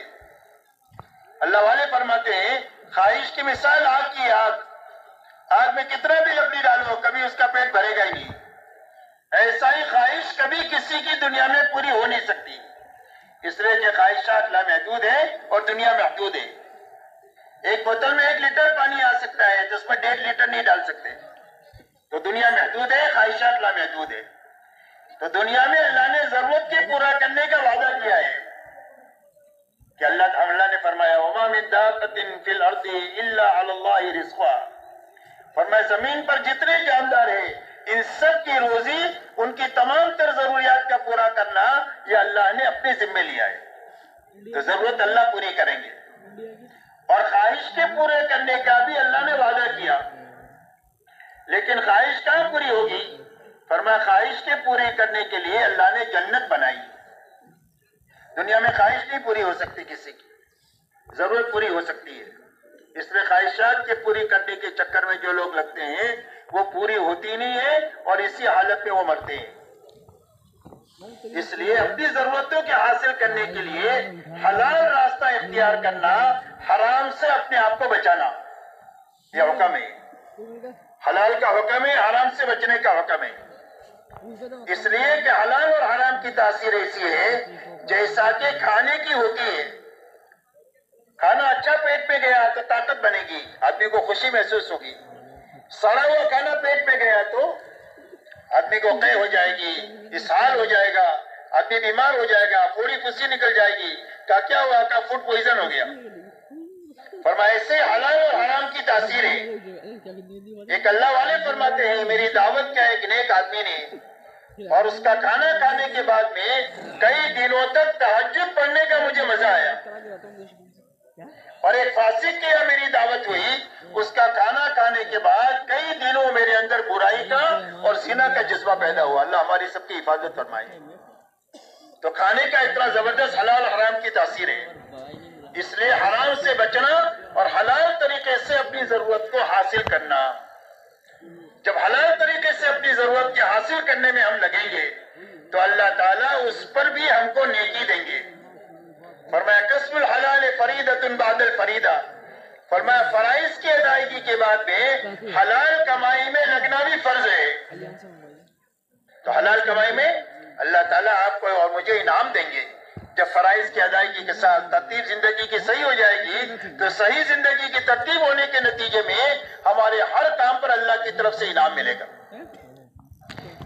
اللہ والے فرماتے ہیں خواہش کی مثال آگ کی آگ میں کتنا بھی لکڑی ڈالو کبھی اس کا پیٹ بھرے گا ہی نہیں. ایسا ہی خواہش کبھی کسی کی دنیا میں پوری ہو نہیں سکتی. اس لیے کہ خواہشات لامحدود ہے اور دنیا محدود ہے. ایک بوتل میں 1 لیٹر پانی آ سکتا ہے جس میں 1.5 لیٹر نہیں ڈال سکتے. تو دنیا محدود ہے خواہشات لامحدود ہے. تو دنیا میں اللہ نے ضرورت کے پورا کرنے کا وعدہ کیا ہے کہ اللہ نے فرمایا وما من دابۃ فی الارض الا علی اللہ رزقها. فرمایا زمین پر جتنے جاندار ہیں ان سب کی روزی ان کی تمام تر ضروریات کا پورا کرنا یہ اللہ نے اپنے ذمہ لیا ہے. تو ضرورت اللہ پوری کریں گے. اور خواہش کے پورے کرنے کا بھی اللہ نے وعدہ کیا. لیکن خواہش کہاں پوری ہوگی؟ فرمایا خواہش کے پورے کرنے کے لیے اللہ نے جنت بنائی. دنیا میں خواہش نہیں پوری ہو سکتی کسی کی. ضرورت پوری ہو سکتی ہے. اس لیے خواہشات کے پوری کرنے کے چکر میں جو لوگ لگتے ہیں وہ پوری ہوتی نہیں ہے اور اسی حالت میں وہ مرتے ہیں. اس لیے اپنی ضرورتوں کے حاصل کرنے کے لیے حلال راستہ اختیار کرنا حرام سے اپنے آپ کو بچانا یہ حکم ہے. حلال کا حکم ہے، حرام سے بچنے کا حکم ہے، اس لیے کہ حلال اور حرام کی تاثیر ایسی ہے جیسا کہ کھانے کی ہوتی ہے۔ کھانا اچھا پیٹ میں گیا تو طاقت بنے گی، آدمی کو خوشی محسوس ہوگی۔ سڑا ہوا کھانا پیٹ میں گیا تو آدمی کو قے ہو جائے گی، اسہال ہو جائے گا، آدمی بیمار ہو جائے گا، پوری پھسی نکل جائے گی، کیا ہوا؟ کا فوڈ پوائزن ہو گیا۔ فرمایا ایسے حلال اور حرام کی تاثیر ہے۔ ایک اللہ والے فرماتے ہیں میری دعوت کیا ایک نیک آدمی نے اور اس کا کھانا کھانے کے بعد میں کئی دنوں تک تہجد پڑھنے کا مجھے مزہ آیا، اور ایک فاسق کی میری دعوت ہوئی، اس کا کھانا کھانے کے بعد کئی دنوں میرے اندر برائی کا اور زنا کا جذبہ پیدا ہوا۔ اللہ ہماری سب کی حفاظت فرمائے۔ تو کھانے کا اتنا زبردست حلال حرام کی تاثیر ہے، اس لیے حرام سے بچنا اور حلال طریقے سے اپنی ضرورت کو حاصل کرنا۔ جب حلال طریقے سے اپنی ضرورت کے حاصل کرنے میں ہم لگیں گے تو اللہ تعالیٰ اس پر بھی ہم کو نیکی دیں گے۔ فرمایا کسب الحلال فریدۃ بعد الفریدہ، فرمایا فرائض کی ادائیگی کے بعد میں حلال کمائی میں لگنا بھی فرض ہے۔ تو حلال کمائی میں اللہ تعالیٰ آپ کو اور مجھے انعام دیں گے۔ جب فرائض کی ادائیگی کے ساتھ ترتیب زندگی کی صحیح ہو جائے گی تو صحیح زندگی کی ترتیب ہونے کے نتیجے میں ہمارے ہر کام پر اللہ کی طرف سے انعام ملے گا۔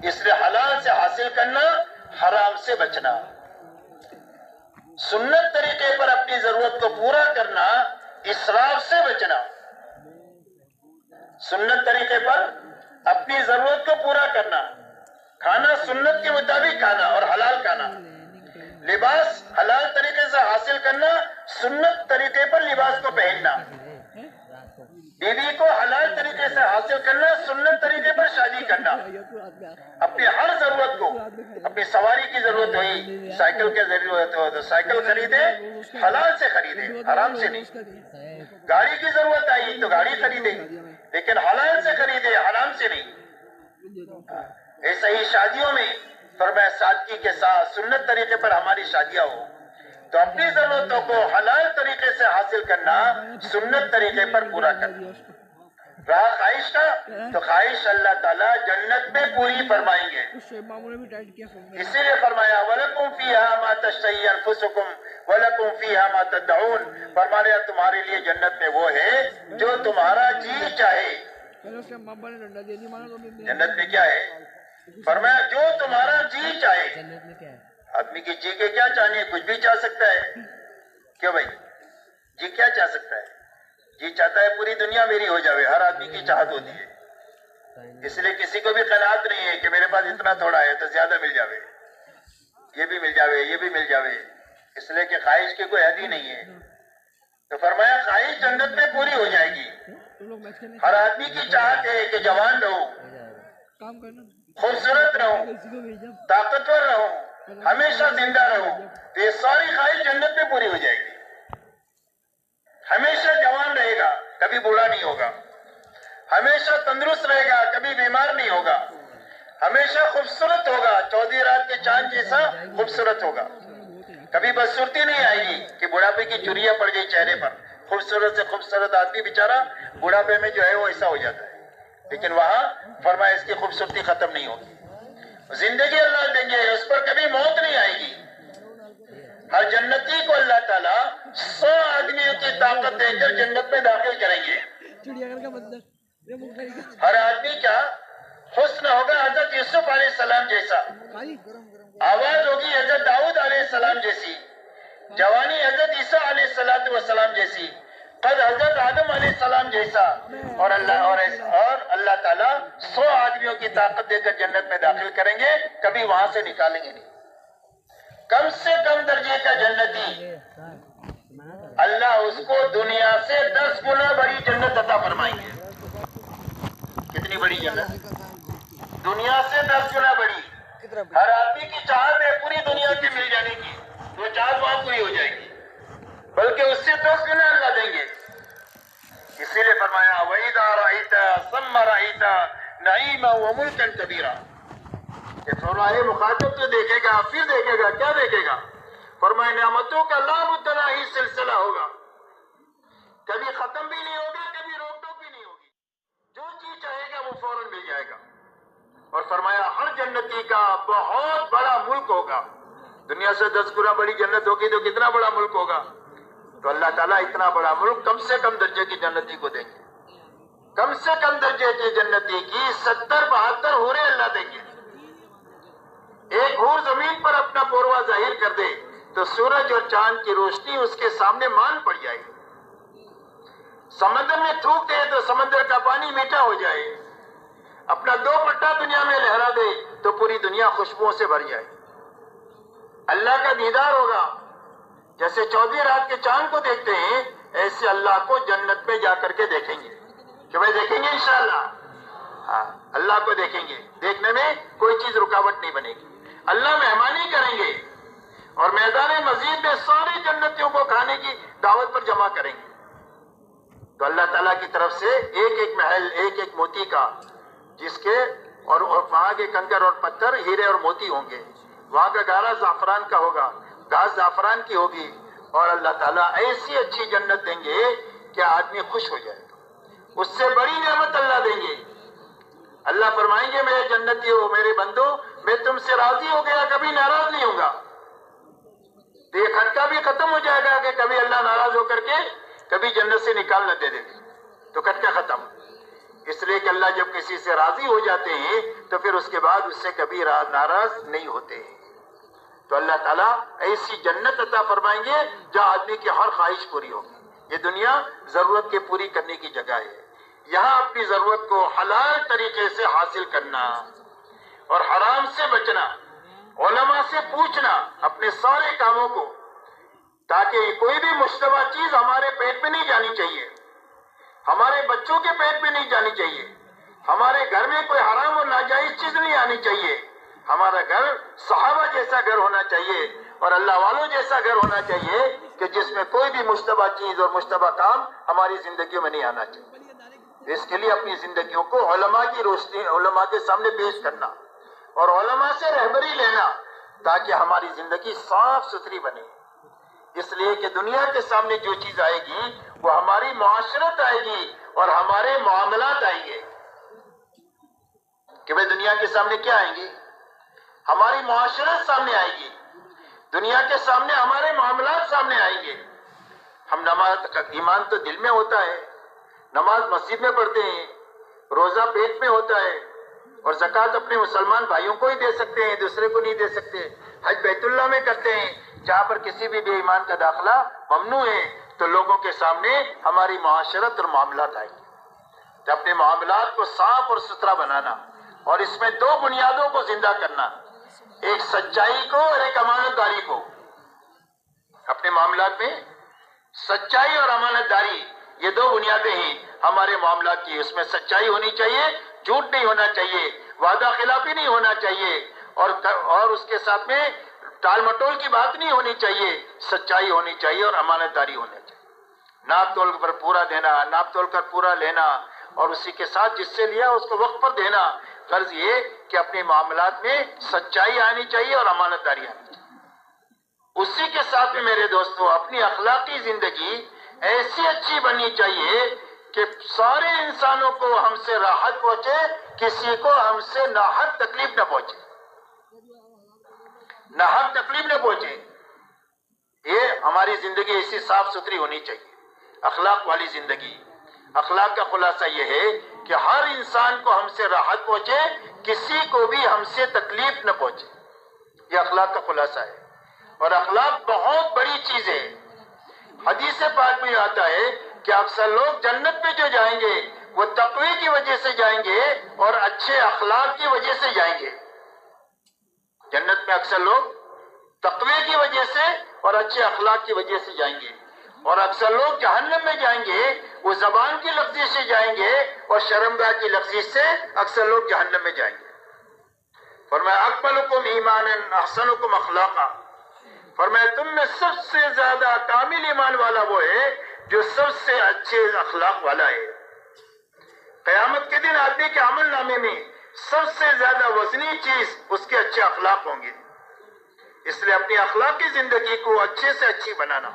اس لیے حلال سے حاصل کرنا، حرام سے بچنا، سنت طریقے پر اپنی ضرورت کو پورا کرنا، اسراف سے بچنا۔ سنت طریقے پر اپنی ضرورت کو پورا کرنا، کھانا سنت کے مطابق کھانا اور حلال کھانا، لباس حلال طریقے سے حاصل کرنا، سنت طریقے پر لباس کو پہننا، بیوی کو حلال طریقے سے حاصل کرنا، سنت طریقے پر شادی کرنا، اپنی ہر ضرورت کو، اپنی سواری کی ضرورت ہوئی، سائیکل کی ضرورت ہو تو سائیکل خریدے، حلال سے خریدے، حرام سے نہیں۔ گاڑی کی ضرورت آئی تو گاڑی خریدے لیکن حلال سے خریدے، حرام سے نہیں۔ ایسا ہی شادیوں میں فرمایا سادگی کے ساتھ سنت طریقے پر ہماری شادیاں ہو تو اپنی ضرورتوں کو حلال طریقے سے حاصل کرنا، سنت طریقے پر پورا کرنا۔ رہا خواہش کا تو خواہش اللہ تعالیٰ جنت میں پوری فرمائیں گے۔ اسی لیے فرمایا وَلَكُمْ فِيهَا مَا تَشْتَهِي أَنفُسُكُمْ وَلَكُمْ فِيهَا مَا تَدَّعُونَ، فرمایا تمہارے لیے جنت میں وہ ہے جو تمہارا جی چاہے۔ جنت میں کیا ہے؟ فرمایا جو تمہارا جی چاہے۔ آدمی کی جی کے کیا چاہنے، کچھ بھی چاہ سکتا ہے، کیوں بھائی؟ جی کیا چاہ سکتا ہے؟ جی چاہتا ہے پوری دنیا میری ہو جاوے، ہر آدمی کی چاہت ہوتی ہے۔ اس لیے کسی کو بھی قناعت نہیں ہے کہ میرے پاس اتنا تھوڑا ہے تو زیادہ مل جاوے، یہ بھی مل جاوے، یہ بھی مل جاوے، اس لیے کہ خواہش کی کوئی حد ہی نہیں ہے۔ تو فرمایا خواہش جنت میں پوری ہو جائے گی۔ ہر آدمی کی چاہت ہے کہ جوان رہو، خوبصورت رہو، طاقتور رہو، ہمیشہ زندہ رہو، تو یہ ساری خواہش جنت میں پوری ہو جائے گی۔ ہمیشہ جوان رہے گا، کبھی بوڑھا نہیں ہوگا، ہمیشہ تندرست رہے گا، کبھی بیمار نہیں ہوگا، ہمیشہ خوبصورت ہوگا، چودھری رات کے چاند جیسا خوبصورت ہوگا، کبھی بدصورتی نہیں آئے گی کہ بڑھاپے کی چریاں پڑ گئی چہرے پر۔ خوبصورت سے خوبصورت آدمی بیچارہ بڑھاپے میں جو ہے وہ ایسا ہو جاتا ہے، لیکن وہاں فرمایا اس کی خوبصورتی ختم نہیں ہوگی، زندگی اللہ دیں گے، اس پر کبھی موت نہیں آئے گی۔ ہر جنتی کو اللہ تعالیٰ 100 آدمیوں کی طاقت دے کر جنت میں داخل کریں گے۔ ہر آدمی کا حسن ہوگا حضرت یوسف علیہ السلام جیسا، آواز ہوگی حضرت داؤد علیہ السلام جیسی، جوانی حضرت عیسیٰ علیہ السلام جیسی، قد حضرت آدم علیہ السلام جیسا، اور اللہ تعالیٰ 100 آدمیوں کی طاقت دے کر جنت میں داخل کریں گے، کبھی وہاں سے نکالیں گے نہیں۔ کم سے کم درجے کا جنتی اللہ اس کو دنیا سے 10 گنا بڑی جنت عطا فرمائیں گے۔ کتنی بڑی جنت؟ دنیا سے 10 گنا بڑی۔ ہر آدمی کی چاہت ہے پوری دنیا کی مل جانے کی، وہ چاہت وہاں پوری ہو جائے گی، بلکہ اس سے 10 گنا اللہ دیں گے۔ اسی لیے فرمایا وَإِذَا رَأَيْتَ ثَمَّ رَأَيْتَ نَعِيمًا وَمُلْكًا كَبِيرًا، کہ فرمائے مخاطب تو دیکھے گا، پھر دیکھے گا، کیا دیکھے گا؟ فرمائے نعمتوں کا لا متناہی سلسلہ ہوگا، کبھی ختم بھی نہیں ہوگا، کبھی روک ٹوک بھی نہیں ہوگی۔ جو چیز چاہے گا وہ فوراً مل جائے گا. اور فرمایا ہر جنتی کا بہت بڑا ملک ہوگا. دنیا سے 10 گنا بڑی جنت ہوگی تو کتنا بڑا ملک ہوگا. تو اللہ تعالیٰ اتنا بڑا ملک کم سے کم درجے کی جنتی کو دیں گے. کم سے کم درجے کی جنتی کی 70-72 حوریں اللہ دیں گے. ایک حور زمین پر اپنا پوروا ظاہر کر دے تو سورج اور چاند کی روشنی اس کے سامنے مان پڑ جائے. سمندر میں تھوک دے تو سمندر کا پانی میٹھا ہو جائے. اپنا 2 پٹا دنیا میں لہرا دے تو پوری دنیا خوشبوؤں سے بھر جائے. اللہ کا دیدار ہوگا. جیسے 14 رات کے چاند کو دیکھتے ہیں ایسے اللہ کو جنت میں جا کر کے دیکھیں گے. کہ بھائی دیکھیں گے انشاءاللہ. ہاں اللہ کو دیکھیں گے. دیکھنے میں کوئی چیز رکاوٹ نہیں بنے گی. اللہ مہمانی کریں گے اور میدان مزید میں سارے جنتیوں کو کھانے کی دعوت پر جمع کریں گے. تو اللہ تعالیٰ کی طرف سے ایک ایک محل ایک ایک موتی کا جس کے اور وہاں کے کنکر اور پتھر ہیرے اور موتی ہوں گے. وہاں کا گارا زعفران کا ہوگا. گھاس زعفران کی ہوگی. اور اللہ تعالیٰ ایسی اچھی جنت دیں گے کہ آدمی خوش ہو جائے گا. اس سے بڑی نعمت اللہ دیں گے. اللہ فرمائیں گے میرے جنتی ہو میرے بندو میں تم سے راضی ہو گیا کبھی ناراض نہیں ہوں گا. تو یہ کھٹکا بھی ختم ہو جائے گا کہ کبھی اللہ ناراض ہو کر کے کبھی جنت سے نکال نہ دے دے. تو کھٹکا ختم. اس لیے کہ اللہ جب کسی سے راضی ہو جاتے ہیں تو پھر اس کے بعد اس سے کبھی ناراض نہیں ہوتے. تو اللہ تعالیٰ ایسی جنت عطا فرمائیں گے جہاں آدمی کی ہر خواہش پوری ہوگی. یہ دنیا ضرورت کے پوری کرنے کی جگہ ہے. یہاں اپنی ضرورت کو حلال طریقے سے حاصل کرنا اور حرام سے بچنا. علماء سے پوچھنا اپنے سارے کاموں کو تاکہ کوئی بھی مشتبہ چیز ہمارے پیٹ میں نہیں جانی چاہیے. ہمارے بچوں کے پیٹ میں نہیں جانی چاہیے. ہمارے گھر میں کوئی حرام اور ناجائز چیز نہیں آنی چاہیے. ہمارا گھر صحابہ جیسا گھر ہونا چاہیے اور اللہ والوں جیسا گھر ہونا چاہیے کہ جس میں کوئی بھی مشتبہ چیز اور مشتبہ کام ہماری زندگیوں میں نہیں آنا چاہیے. اس کے لیے اپنی زندگیوں کو علماء کی روشنی علماء کے سامنے پیش کرنا اور علماء سے رہبری لینا تاکہ ہماری زندگی صاف ستھری بنے. اس لیے کہ دنیا کے سامنے جو چیز آئے گی وہ ہماری معاشرت آئے گی اور ہمارے معاملات آئیں گے. کہ بھئی دنیا کے سامنے کیا آئیں گی؟ ہماری معاشرت سامنے آئے گی. دنیا کے سامنے ہمارے معاملات سامنے آئیں گے. ہم نماز ایمان تو دل میں ہوتا ہے. نماز مسجد میں پڑھتے ہیں. روزہ پیٹ میں ہوتا ہے. اور زکوٰۃ اپنے مسلمان بھائیوں کو ہی دے سکتے ہیں دوسرے کو نہیں دے سکتے. حج بیت اللہ میں کرتے ہیں جہاں پر کسی بھی بے ایمان کا داخلہ ممنوع ہے. تو لوگوں کے سامنے ہماری معاشرت اور معاملات آئیں گے. تو اپنے معاملات کو صاف اور ستھرا بنانا اور اس میں 2 بنیادوں کو زندہ کرنا. ایک سچائی کو اور ایک امانت داری کو. اپنے معاملات میں سچائی اور امانت داری یہ 2 بنیادیں ہیں ہمارے معاملات کی. اس میں سچائی ہونی چاہیے جھوٹ نہیں ہونا چاہیے وعدہ خلافی نہیں ہونا چاہیے اور اس کے ساتھ میں ٹال مٹول کی بات نہیں ہونی چاہیے. سچائی ہونی چاہیے اور امانت داری ہونی چاہیے. ناپ تول پر پورا دینا ناپ تول کر پورا لینا اور اسی کے ساتھ جس سے لیا اس کو وقت پر دینا. غرض یہ کہ اپنے معاملات میں سچائی آنی چاہیے اور امانت داری آنی چاہیے. اسی کے ساتھ میں میرے دوستوں اپنی اخلاقی زندگی ایسی اچھی بننی چاہیے کہ سارے انسانوں کو ہم سے راحت پہنچے کسی کو ہم سے ناحق تکلیف نہ پہنچے. ناحق تکلیف نہ پہنچے. یہ ہماری زندگی ایسی صاف ستھری ہونی چاہیے اخلاق والی زندگی. اخلاق کا خلاصہ یہ ہے کہ ہر انسان کو ہم سے راحت پہنچے کسی کو بھی ہم سے تکلیف نہ پہنچے. یہ اخلاق کا خلاصہ ہے. اور اخلاق بہت بڑی چیز ہے. حدیث پاک میں آتا ہے کہ اکثر لوگ جنت میں جو جائیں گے وہ تقوی کی وجہ سے جائیں گے اور اچھے اخلاق کی وجہ سے جائیں گے. جنت میں اکثر لوگ تقوی کی وجہ سے اور اچھے اخلاق کی وجہ سے جائیں گے. اور اکثر لوگ جہنم میں جائیں گے وہ زبان کی لفظی سے جائیں گے اور شرمگاہ کی لفظی سے اکثر لوگ جہنم میں جائیں گے. فرمایا اکملکم ایمانا احسنکم اخلاقا. فرمایا تم میں سب سے زیادہ کامل ایمان والا وہ ہے جو سب سے اچھے اخلاق والا ہے. قیامت کے دن آدمی کے عمل نامے میں سب سے زیادہ وزنی چیز اس کے اچھے اخلاق ہوں گے. اس لیے اپنی اخلاقی زندگی کو اچھے سے اچھی بنانا.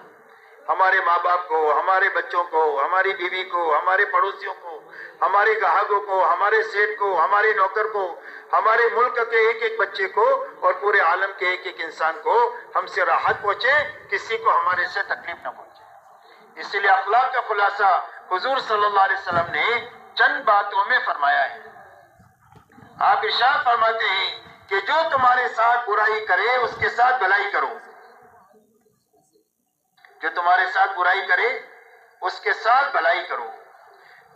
ہمارے ماں باپ کو ہمارے بچوں کو ہماری بیوی کو ہمارے پڑوسیوں کو ہمارے گاہکوں کو، ہمارے سیٹ کو، ہمارے نوکر کو، ہمارے ملک کے ایک ایک بچے کو اور پورے عالم کے ایک ایک انسان کو ہم سے راحت پہنچے، کسی کو ہمارے سے تکلیف نہ پہنچے۔ اسی لیے اخلاق کا خلاصہ حضور صلی اللہ علیہ وسلم نے چند باتوں میں فرمایا ہے۔ آپ ارشاد فرماتے ہیں کہ جو تمہارے ساتھ برائی کرے اس کے ساتھ بھلائی کرو، جو تمہارے ساتھ برائی کرے اس کے ساتھ بھلائی کرو،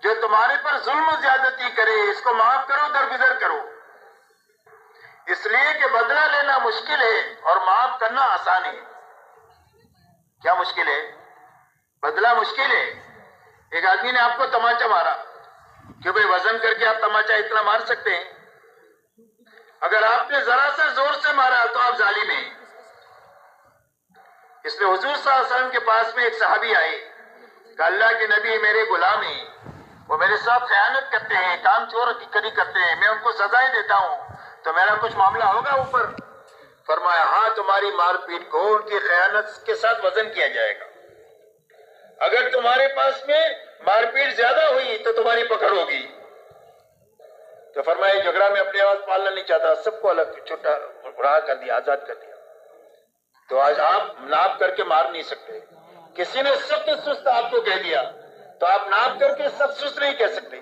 جو تمہارے پر ظلم و زیادتی کرے اس کو معاف کرو، درگزر کرو، اس لیے کہ بدلہ لینا مشکل ہے اور معاف کرنا آسان ہے۔ کیا مشکل ہے؟ بدلہ مشکل ہے۔ ایک آدمی نے آپ کو تماچا مارا کہ بھئی وزن کر کے آپ تماچا اتنا مار سکتے ہیں؟ اگر آپ نے ذرا سا زور سے مارا تو آپ ظالم ہیں۔ اس لیے حضور صلی اللہ علیہ وسلم کے پاس میں ایک صحابی آئے کہ اللہ کے نبی میرے غلام ہیں، وہ میرے ساتھ خیانت کرتے ہیں، کام چور کری کرتے ہیں، میں ان کو سزائیں دیتا ہوں، تو میرا کچھ معاملہ ہوگا اوپر؟ فرمایا ہاں، تمہاری مار پیٹ کو ان کی خیانت کے ساتھ وزن کیا جائے گا۔ اگر تمہارے پاس میں مار پیٹ زیادہ ہوئی تو تمہاری پکڑ ہوگی۔ تو فرمایا جھگڑا میں اپنے آواز پالنا نہیں چاہتا، سب کو الگ چھوٹا رہا کر دیا، آزاد کر دیا۔ تو آج آپ ناپ کر کے مار نہیں سکتے۔ کسی نے سخت سست آپ کو کہہ دیا تو آپ ناپ کر کے سخت سست نہیں کہہ سکتے۔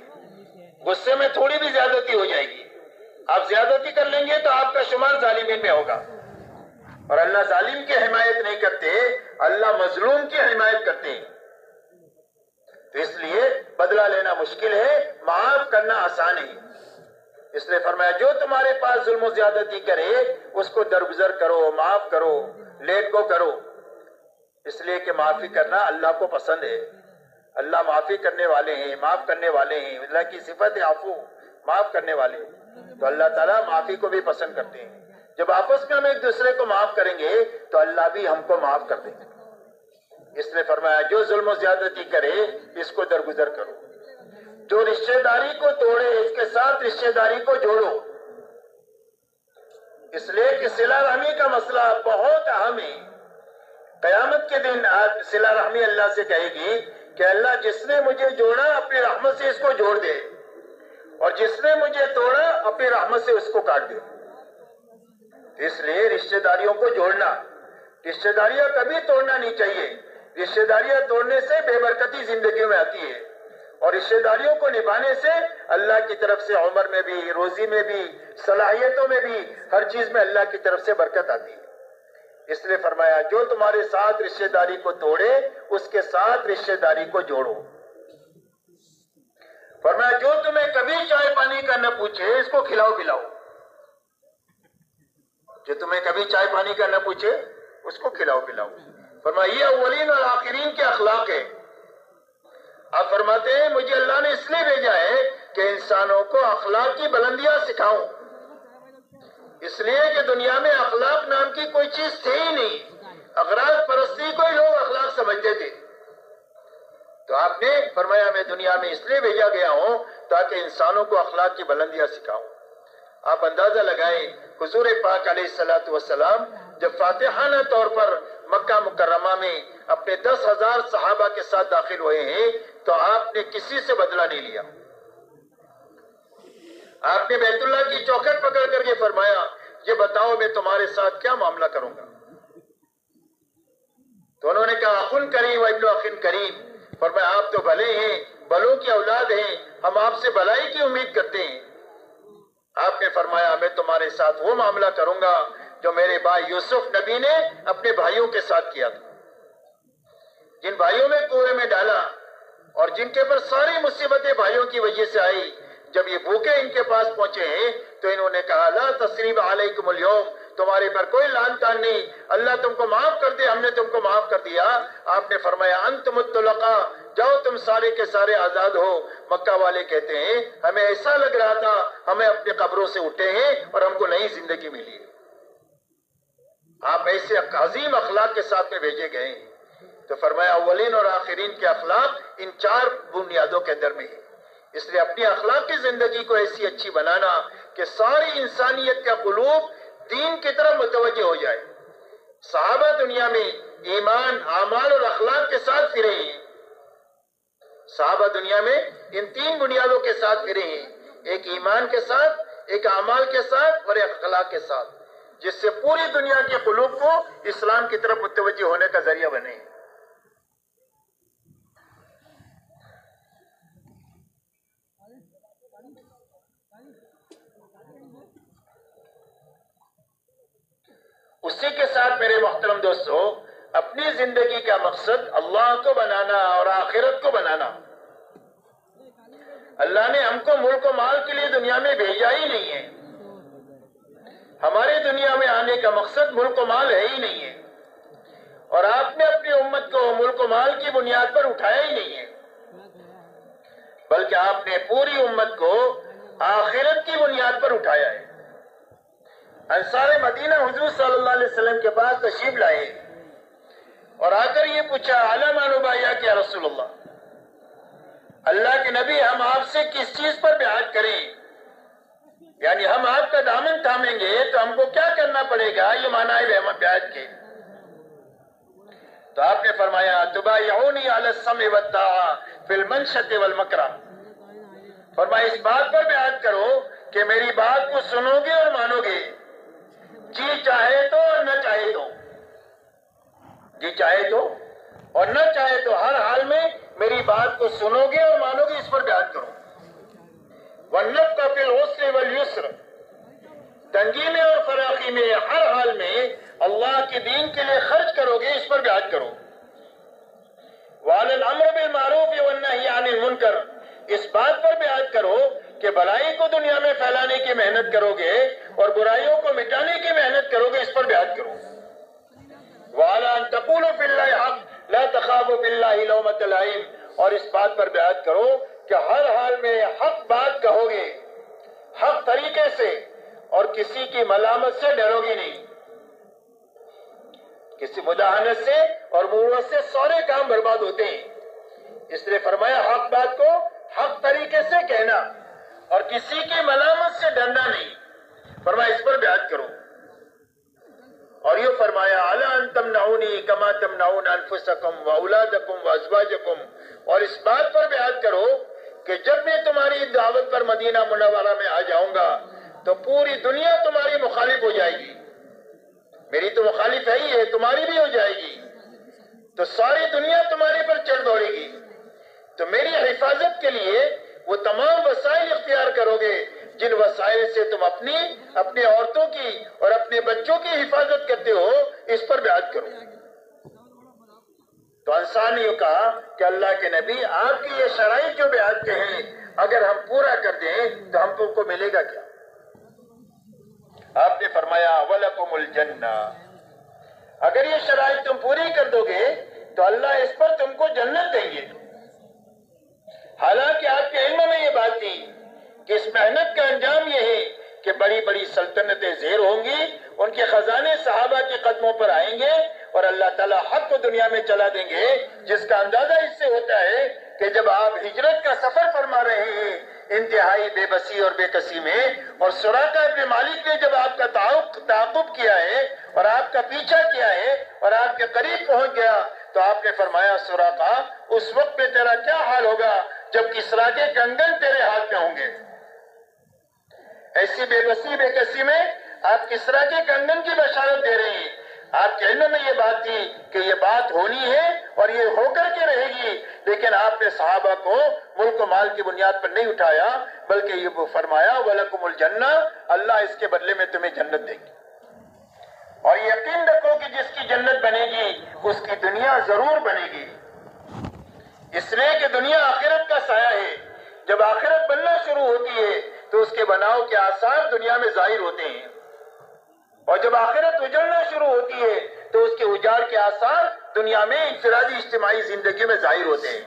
غصے میں تھوڑی بھی زیادتی ہو جائے گی، آپ زیادتی کر لیں گے تو آپ کا شمار ظالمین میں ہوگا، اور اللہ ظالم کی حمایت نہیں کرتے، اللہ مظلوم کی حمایت کرتے ہیں۔ تو اس لیے بدلہ لینا مشکل ہے، معاف کرنا آسان ہے۔ اس لیے فرمایا جو تمہارے پاس ظلم و زیادتی کرے اس کو درگزر کرو، معاف کرو، لیٹ گو کرو، اس لیے کہ معافی کرنا اللہ کو پسند ہے۔ اللہ معافی کرنے والے ہیں، معاف کرنے والے ہیں، اللہ کی صفت ہے عفو، معاف کرنے والے ہیں۔ تو اللہ تعالیٰ معافی کو بھی پسند کرتے ہیں۔ جب آپس میں ہم ایک دوسرے کو معاف کریں گے تو اللہ بھی ہم کو معاف کر دیں گے۔ اس نے فرمایا جو ظلم و زیادتی کرے اس کو درگزر کرو، جو رشتہ داری کو توڑے اس کے ساتھ رشتہ داری کو جوڑو، اس لیے کہ صلہ رحمی کا مسئلہ بہت اہم ہے۔ قیامت کے دن صلہ رحمی اللہ سے کہے گی کہ اللہ جس نے مجھے جوڑا اپنی رحمت سے اس کو جوڑ دے، اور جس نے مجھے توڑا اپنی رحمت سے اس کو کاٹ دے۔ اس لیے رشتہ داریوں کو جوڑنا، رشتہ داریاں کبھی توڑنا نہیں چاہیے۔ رشتہ داریاں توڑنے سے بے برکتی زندگی میں آتی ہے، اور رشتہ داریوں کو نبھانے سے اللہ کی طرف سے عمر میں بھی، روزی میں بھی، صلاحیتوں میں بھی، ہر چیز میں اللہ کی طرف سے برکت آتی ہے۔ اس لیے فرمایا جو تمہارے ساتھ رشتہ داری کو توڑے اس کے ساتھ رشتہ داری کو جوڑو۔ فرمایا جو تمہیں کبھی چائے پانی کا نہ پوچھے اس کو کھلاؤ پلاؤ، جو تمہیں کبھی چائے پانی کا نہ پوچھے اس کو کھلاؤ پلاؤ۔ فرمایا یہ اولین اور آخرین کے اخلاق ہے۔ آپ فرماتے ہیں مجھے اللہ نے اس لیے بھیجا ہے کہ انسانوں کو اخلاق کی بلندیاں سکھاؤں، اس لیے کہ دنیا میں اخلاق نام کی کوئی چیز تھی ہی نہیں، اغراض پرستی کو ہی لوگ اخلاق سمجھتے تھے۔ تو آپ نے فرمایا میں دنیا میں اس لیے بھیجا گیا ہوں تاکہ انسانوں کو اخلاق کی بلندیاں سکھاؤں۔ آپ اندازہ لگائیں حضور پاک علیہ السلام جب فاتحانہ طور پر مکہ مکرمہ میں اپنے 10,000 صحابہ کے ساتھ داخل ہوئے ہیں تو آپ نے کسی سے بدلہ نہیں لیا۔ آپ نے بیت اللہ کی چوکھٹ پکڑ کر کے فرمایا یہ بتاؤ میں تمہارے ساتھ کیا معاملہ کروں گا؟ تو انہوں نے کہا اخن کریم و ابن اخن کریم۔ فرمایا آپ تو بھلے ہیں، بھلوں کی اولاد ہیں، ہم آپ سے بھلائی کی امید کرتے ہیں۔ آپ نے فرمایا میں تمہارے ساتھ وہ معاملہ کروں گا جو میرے بھائی یوسف نبی نے اپنے بھائیوں کے ساتھ کیا تھا، جن بھائیوں نے کنویں میں ڈالا اور جن کے پر ساری مصیبتیں بھائیوں کی وجہ سے آئی۔ جب یہ بھوکے ان کے پاس پہنچے ہیں تو انہوں نے کہا لا تثریب علیکم اليوم، تمہارے پر کوئی لعن تان نہیں، اللہ تم کو معاف کر دے، ہم نے تم کو معاف کر دیا۔ آپ نے فرمایا انتم الطلقاء، جاؤ تم سارے کے سارے آزاد ہو۔ مکہ والے کہتے ہیں ہمیں ایسا لگ رہا تھا ہمیں اپنے قبروں سے اٹھے ہیں اور ہم کو نئی زندگی ملی ہے۔ آپ ایسے عظیم اخلاق کے ساتھ میں بھیجے گئے ہیں۔ تو فرمایا اولین اور آخرین کے اخلاق ان 4 بنیادوں کے اندر میں ہے۔ اس لیے اپنی اخلاق کی زندگی کو ایسی اچھی بنانا کہ ساری انسانیت کا قلوب دین کی طرف متوجہ ہو جائے۔ صحابہ دنیا میں ایمان، اعمال اور اخلاق کے ساتھ پھرے ہیں، صحابہ دنیا میں ان 3 بنیادوں کے ساتھ پھرے ہیں، ایک ایمان کے ساتھ، ایک اعمال کے ساتھ اور ایک اخلاق کے ساتھ، جس سے پوری دنیا کے قلوب کو اسلام کی طرف متوجہ ہونے کا ذریعہ بنے۔ اسی کے ساتھ میرے محترم دوستو، اپنی زندگی کا مقصد اللہ کو بنانا اور آخرت کو بنانا۔ اللہ نے ہم کو ملک و مال کے لیے دنیا میں بھیجا ہی نہیں ہے، ہمارے دنیا میں آنے کا مقصد ملک و مال ہے ہی نہیں ہے، اور آپ نے اپنی امت کو ملک و مال کی بنیاد پر اٹھایا ہی نہیں ہے، بلکہ آپ نے پوری امت کو آخرت کی بنیاد پر اٹھایا ہے۔ انصار مدینہ حضور صلی اللہ علیہ وسلم کے پاس تشریف لائے اور آ کر یہ پوچھا، علی ما نبایعک یا رسول اللہ، اللہ کے نبی ہم آپ سے کس چیز پر بیعت کریں؟ یعنی ہم آپ کا دامن تھامیں گے تو ہم کو کیا کرنا پڑے گا؟ یہ معنی ہے بیعت کے۔ تو آپ نے فرمایا، تبایعونی علی السمع والطاعہ فی المنشط والمکرہ، فرمایا اس بات پر بیعت کرو کہ میری بات کو سنو گے اور مانو گے، جی چاہے تو اور نہ چاہے تو، جی چاہے تو اور نہ چاہے تو ہر حال میں میری بات کو سنو گے اور مانو گے، اس پر بیعت کرو۔ وَالنَّفْقَ فِي الْعُسْرِ وَالْيُسْرِ، تنگی میں اور فراخی میں ہر حال میں اللہ کے دین کے لیے خرچ کرو گے، اس پر بیعت کرو۔ وَعَلَى الْأَمْرِ بِالْمَعْرُوفِ وَالنَّهْيِ عَنِ الْمُنْكَرِ، اس بات پر بیعت کرو کہ بھلائی کو دنیا میں پھیلانے کی محنت کرو گے اور برائیوں کو مٹانے کی محنت کرو گے، اس پر بیعت کرو۔ وَعَلَىٰ أَن تَقُولُوا فِي اللَّهِ حَقٌّ لَا تَخَافُوا فِي اللَّهِ لَوْمَةَ لَائِمٍ، اور اس بات پر بیعت کرو کہ ہر حال میں حق بات کہو گے، حق طریقے سے، اور کسی کی ملامت سے ڈرو گی نہیں، کسی مداہنت سے اور مروت سے سارے کام برباد ہوتے ہیں، اس لیے فرمایا حق بات کو حق طریقے سے کہنا اور کسی کی ملامت سے ڈرنا نہیں، فرمایا اس پر بیعت کرو۔ اور یہ فرمایا، الا ان تمنعونی کما تمنعون انفسکم واولادکم وازواجکم، اور اس بات پر بیعت کرو کہ جب میں تمہاری دعوت پر مدینہ منورہ میں آ جاؤں گا تو پوری دنیا تمہاری مخالف ہو جائے گی، میری تو مخالف ہے ہی ہے، تمہاری بھی ہو جائے گی، تو ساری دنیا تمہارے پر چڑھ دوڑے گی، تو میری حفاظت کے لیے وہ تمام وسائل اختیار کرو گے جن وسائل سے تم اپنی عورتوں کی اور اپنے بچوں کی حفاظت کرتے ہو، اس پر بیعت کرو۔ تو انصار نے یہ کہا کہ اللہ کے نبی آپ کی یہ شرائط جو بیعت کے ہیں اگر ہم پورا کر دیں تو ہم کو ملے گا کیا؟ آپ نے فرمایا، وَلَكُمُ الْجَنَّةُ، اگر یہ شرائط تم پوری کر دو گے تو اللہ اس پر تم کو جنت دیں گے۔ حالانکہ آپ کے علم میں یہ بات تھی کہ اس محنت کا انجام یہ ہے کہ بڑی بڑی سلطنتیں زیر ہوں گی، ان کے خزانے صحابہ کے قدموں پر آئیں گے اور اللہ تعالیٰ حق کو دنیا میں چلا دیں گے، جس کا اندازہ اس سے ہوتا ہے کہ جب آپ ہجرت کا سفر فرما رہے ہیں انتہائی بے بسی اور بے کسی میں، اور سراقہ ابن مالک نے جب آپ کا تعاقب کیا ہے اور آپ کا پیچھا کیا ہے اور آپ کے قریب پہنچ گیا تو آپ نے فرمایا، سراقہ اس وقت میں تیرا کیا حال ہوگا جب کسریٰ کے کنگن تیرے ہاتھ میں ہوں گے۔ ایسی بے بسی بے کسی میں آپ کسریٰ کے کنگن کی بشارت دے رہے ہیں۔ آپ کے علم میں یہ بات تھی کہ یہ بات ہونی ہے اور یہ ہو کر کے رہے گی، لیکن آپ نے صحابہ کو ملک و مال کی بنیاد پر نہیں اٹھایا، بلکہ یہ فرمایا، وَلَكُمُ الْجَنَّةُ، اللہ اس کے بدلے میں تمہیں جنت دے گی۔ اور یقین رکھو کہ جس کی جنت بنے گی اس کی دنیا ضرور بنے گی، اس لیے کہ دنیا آخرت کا سایہ ہے۔ جب آخرت بننا شروع ہوتی ہے تو اس کے بناؤ کے آثار دنیا میں ظاہر ہوتے ہیں، اور جب آخرت اجڑنا شروع ہوتی ہے تو اس کے اجاڑ کے آثار دنیا میں انفرادی اجتماعی زندگی میں ظاہر ہوتے ہیں۔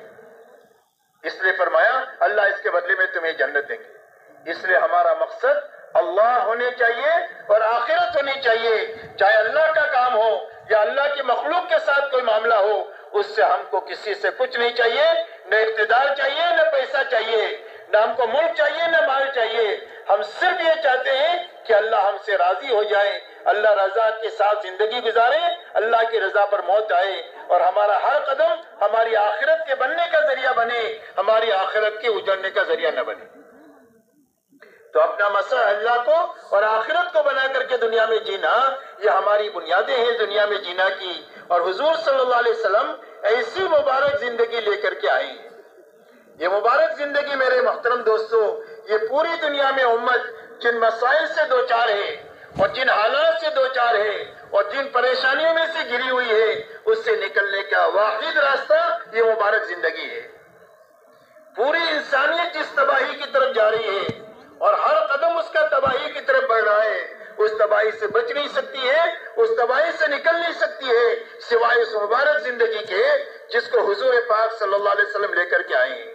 اس لیے فرمایا، اللہ اس کے بدلے میں تمہیں جنت دیں گے۔ اس لیے ہمارا مقصد اللہ ہونے چاہیے اور آخرت ہونی چاہیے، چاہے اللہ کا کام ہو یا اللہ کی مخلوق کے ساتھ کوئی معاملہ ہو، اس سے ہم کو کسی سے کچھ نہیں چاہیے، نہ اقتدار چاہیے نہ پیسہ چاہیے، نہ ہم کو ملک چاہیے نہ مال چاہیے، ہم صرف یہ چاہتے ہیں کہ اللہ ہم سے راضی ہو جائے، اللہ رضا کے ساتھ زندگی گزارے، اللہ کی رضا پر موت آئے، اور ہمارا ہر قدم ہماری آخرت کے بننے کا ذریعہ بنے، ہماری آخرت کے اجڑنے کا ذریعہ نہ بنے۔ تو اپنا مسئلہ اللہ کو اور آخرت کو بنا کر کے دنیا میں جینا، یہ ہماری بنیادیں ہیں دنیا میں جینا کی، اور حضور صلی اللہ علیہ وسلم ایسی مبارک زندگی لے کر کے آئی۔ یہ مبارک زندگی میرے محترم دوستو، یہ پوری دنیا میں امت جن مسائل سے دوچار ہے اور جن حالات سے دوچار ہے اور جن پریشانیوں میں سے گری ہوئی ہے، اس سے نکلنے کا واحد راستہ یہ مبارک زندگی ہے۔ پوری انسانیت جس تباہی کی طرف جا رہی ہے اور ہر قدم اس کا تباہی کی طرف بڑھ رہا ہے، اس تباہی سے بچ نہیں سکتی ہے، اس تباہی سے نکل نہیں سکتی ہے سوائے اس مبارک زندگی کے جس کو حضور پاک صلی اللہ علیہ وسلم لے کر کے آئے ہیں۔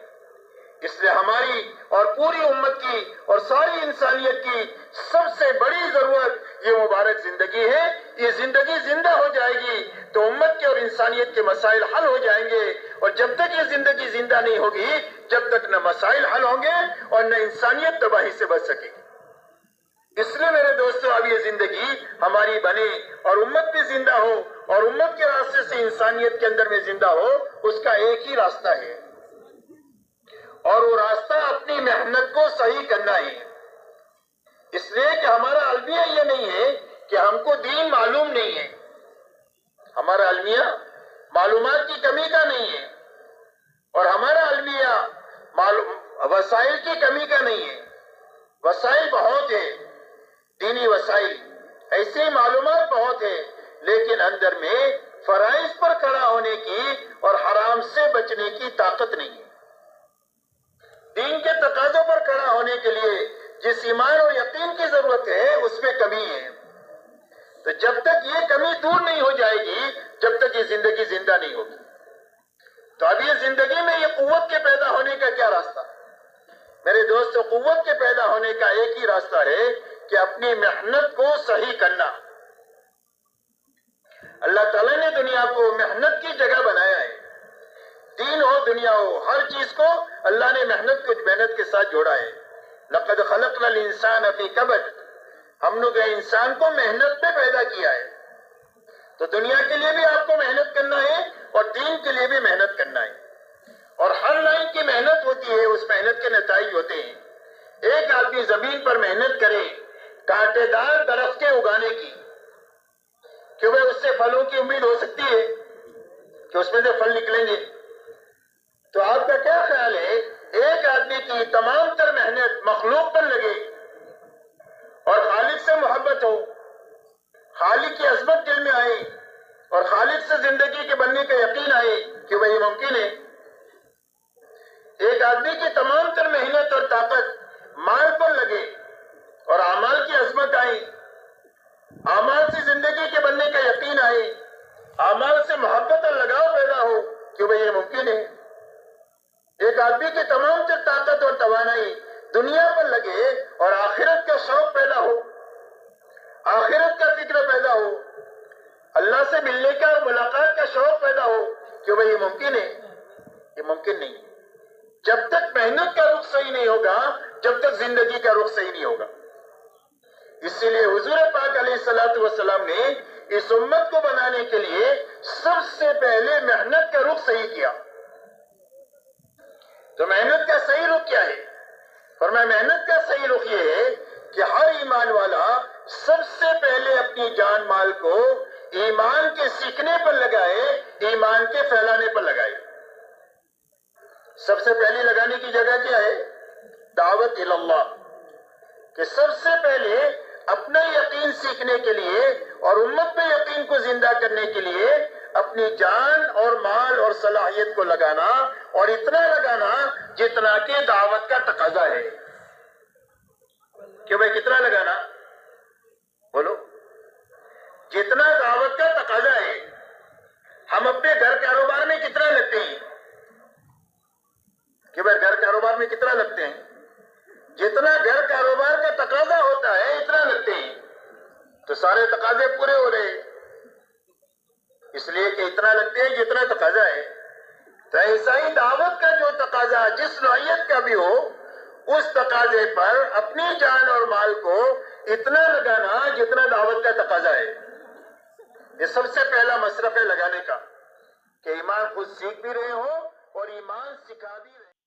اس لیے ہماری اور پوری امت کی اور ساری انسانیت کی سب سے بڑی ضرورت یہ مبارک زندگی ہے۔ یہ زندگی زندہ ہو جائے گی تو امت کے اور انسانیت کے مسائل حل ہو جائیں گے، اور جب تک یہ زندگی زندہ نہیں ہوگی، جب تک نہ مسائل حل ہوں گے اور نہ انسانیت تباہی سے بچ سکے گی۔ اس لیے میرے دوستو، اب یہ زندگی ہماری بنے اور امت بھی زندہ ہو، اور امت کے راستے سے انسانیت کے اندر میں زندہ ہو، اس کا ایک ہی راستہ ہے، اور وہ راستہ اپنی محنت کو صحیح کرنا ہے۔ اس لیے کہ ہمارا المیہ یہ نہیں ہے کہ ہم کو دین معلوم نہیں ہے، ہمارا المیہ معلومات کی کمی کا نہیں ہے، اور ہمارا المیہ وسائل کی کمی کا نہیں ہے۔ وسائل بہت ہے، دینی وسائل، ایسی معلومات بہت ہے، لیکن اندر میں فرائض پر کھڑا ہونے کی اور حرام سے بچنے کی طاقت نہیں ہے۔ دین کے تقاضوں پر کھڑا ہونے کے لیے جس ایمان اور یقین کی ضرورت ہے، اس میں کمی ہے۔ تو جب تک یہ کمی دور نہیں ہو جائے گی، جب تک یہ زندگی زندہ نہیں ہوگی۔ تو اب یہ زندگی میں یہ قوت کے پیدا ہونے کا کیا راستہ؟ میرے دوستو، قوت کے پیدا ہونے کا ایک ہی راستہ ہے کہ اپنی محنت کو صحیح کرنا۔ اللہ تعالیٰ نے دنیا کو محنت کی جگہ بنایا ہے، دین ہو دنیا ہو، ہر چیز کو اللہ نے محنت کے ساتھ جوڑا ہے۔ لقد خلقنا الانسان فی کبد، ہم نے انسان کو محنت میں پیدا کیا ہے۔ تو دنیا کے لیے بھی آپ کو محنت کرنا ہے اور دین کے لیے بھی محنت کرنا ہے، اور ہر لائن کی محنت ہوتی ہے، اس محنت کے نتائج ہوتے ہیں۔ ایک آدمی زمین پر محنت کرے کانٹے دار درختیں اگانے کی، کہ وہ اس سے پھلوں کی امید ہو سکتی ہے کہ اس میں سے پھل نکلیں گے؟ تو آپ کا کیا خیال ہے ایک آدمی کی تمام تر محنت مخلوق پر لگے اور خالق سے محبت ہو، خالق کی عظمت دل میں آئے اور خالق سے زندگی کے بننے کا یقین آئے کہ وہ یہ ممکن ہے؟ ایک آدمی کی تمام تر محنت اور طاقت مال پر لگے اور اعمال کی عظمت آئے، اعمال سے زندگی کے بننے کا یقین آئے، اعمال سے محبت اور لگاؤ پیدا ہو کہ وہ یہ ممکن ہے؟ ایک آدمی کی تمام تر طاقت اور توانائی دنیا پر لگے اور آخرت کا شوق پیدا ہو، آخرت کا فکر پیدا ہو، اللہ سے ملنے کا اور ملاقات کا شوق پیدا ہو کہ وہ یہ ممکن ہے؟ یہ ممکن نہیں۔ جب تک محنت کا رخ صحیح نہیں ہوگا، جب تک زندگی کا رخ صحیح نہیں ہوگا۔ اسی لیے حضور پاک علیہ السلام نے اس امت کو بنانے کے لیے سب سے پہلے محنت کا رخ صحیح کیا۔ تو محنت کا صحیح رخ کیا ہے؟ فرمایا محنت کا صحیح رخ یہ ہے کہ ہر ایمان والا سب سے پہلے اپنی جان مال کو ایمان کے سیکھنے پر لگائے، ایمان کے پھیلانے پر لگائے۔ سب سے پہلی لگانے کی جگہ کیا ہے؟ دعوت اللہ، کہ سب سے پہلے اپنا یقین سیکھنے کے لیے اور امت میں یقین کو زندہ کرنے کے لیے اپنی جان اور مال اور صلاحیت کو لگانا، اور اتنا لگانا جتنا کہ دعوت کا تقاضا ہے۔ کہ بھائی کتنا لگانا؟ بولو، جتنا دعوت کا تقاضا ہے۔ ہم اپنے گھر کاروبار میں کتنا لگتے ہیں؟ کہ بھائی گھر کاروبار میں کتنا لگتے ہیں؟ جتنا گھر کاروبار کا تقاضا ہوتا ہے اتنا لگتے ہیں۔ تو سارے تقاضے پورے ہو رہے ہیں، اس لیے کہ اتنا لگتے ہیں جتنا تقاضا ہے۔ تو ایسا ہی دعوت کا جو تقاضا جس نوعیت کا بھی ہو، اس تقاضے پر اپنی جان اور مال کو اتنا لگانا جتنا دعوت کا تقاضا ہے. یہ سب سے پہلا مصرف ہے لگانے کا کہ ایمان خود سیکھ بھی رہے ہو اور ایمان سکھا بھی رہے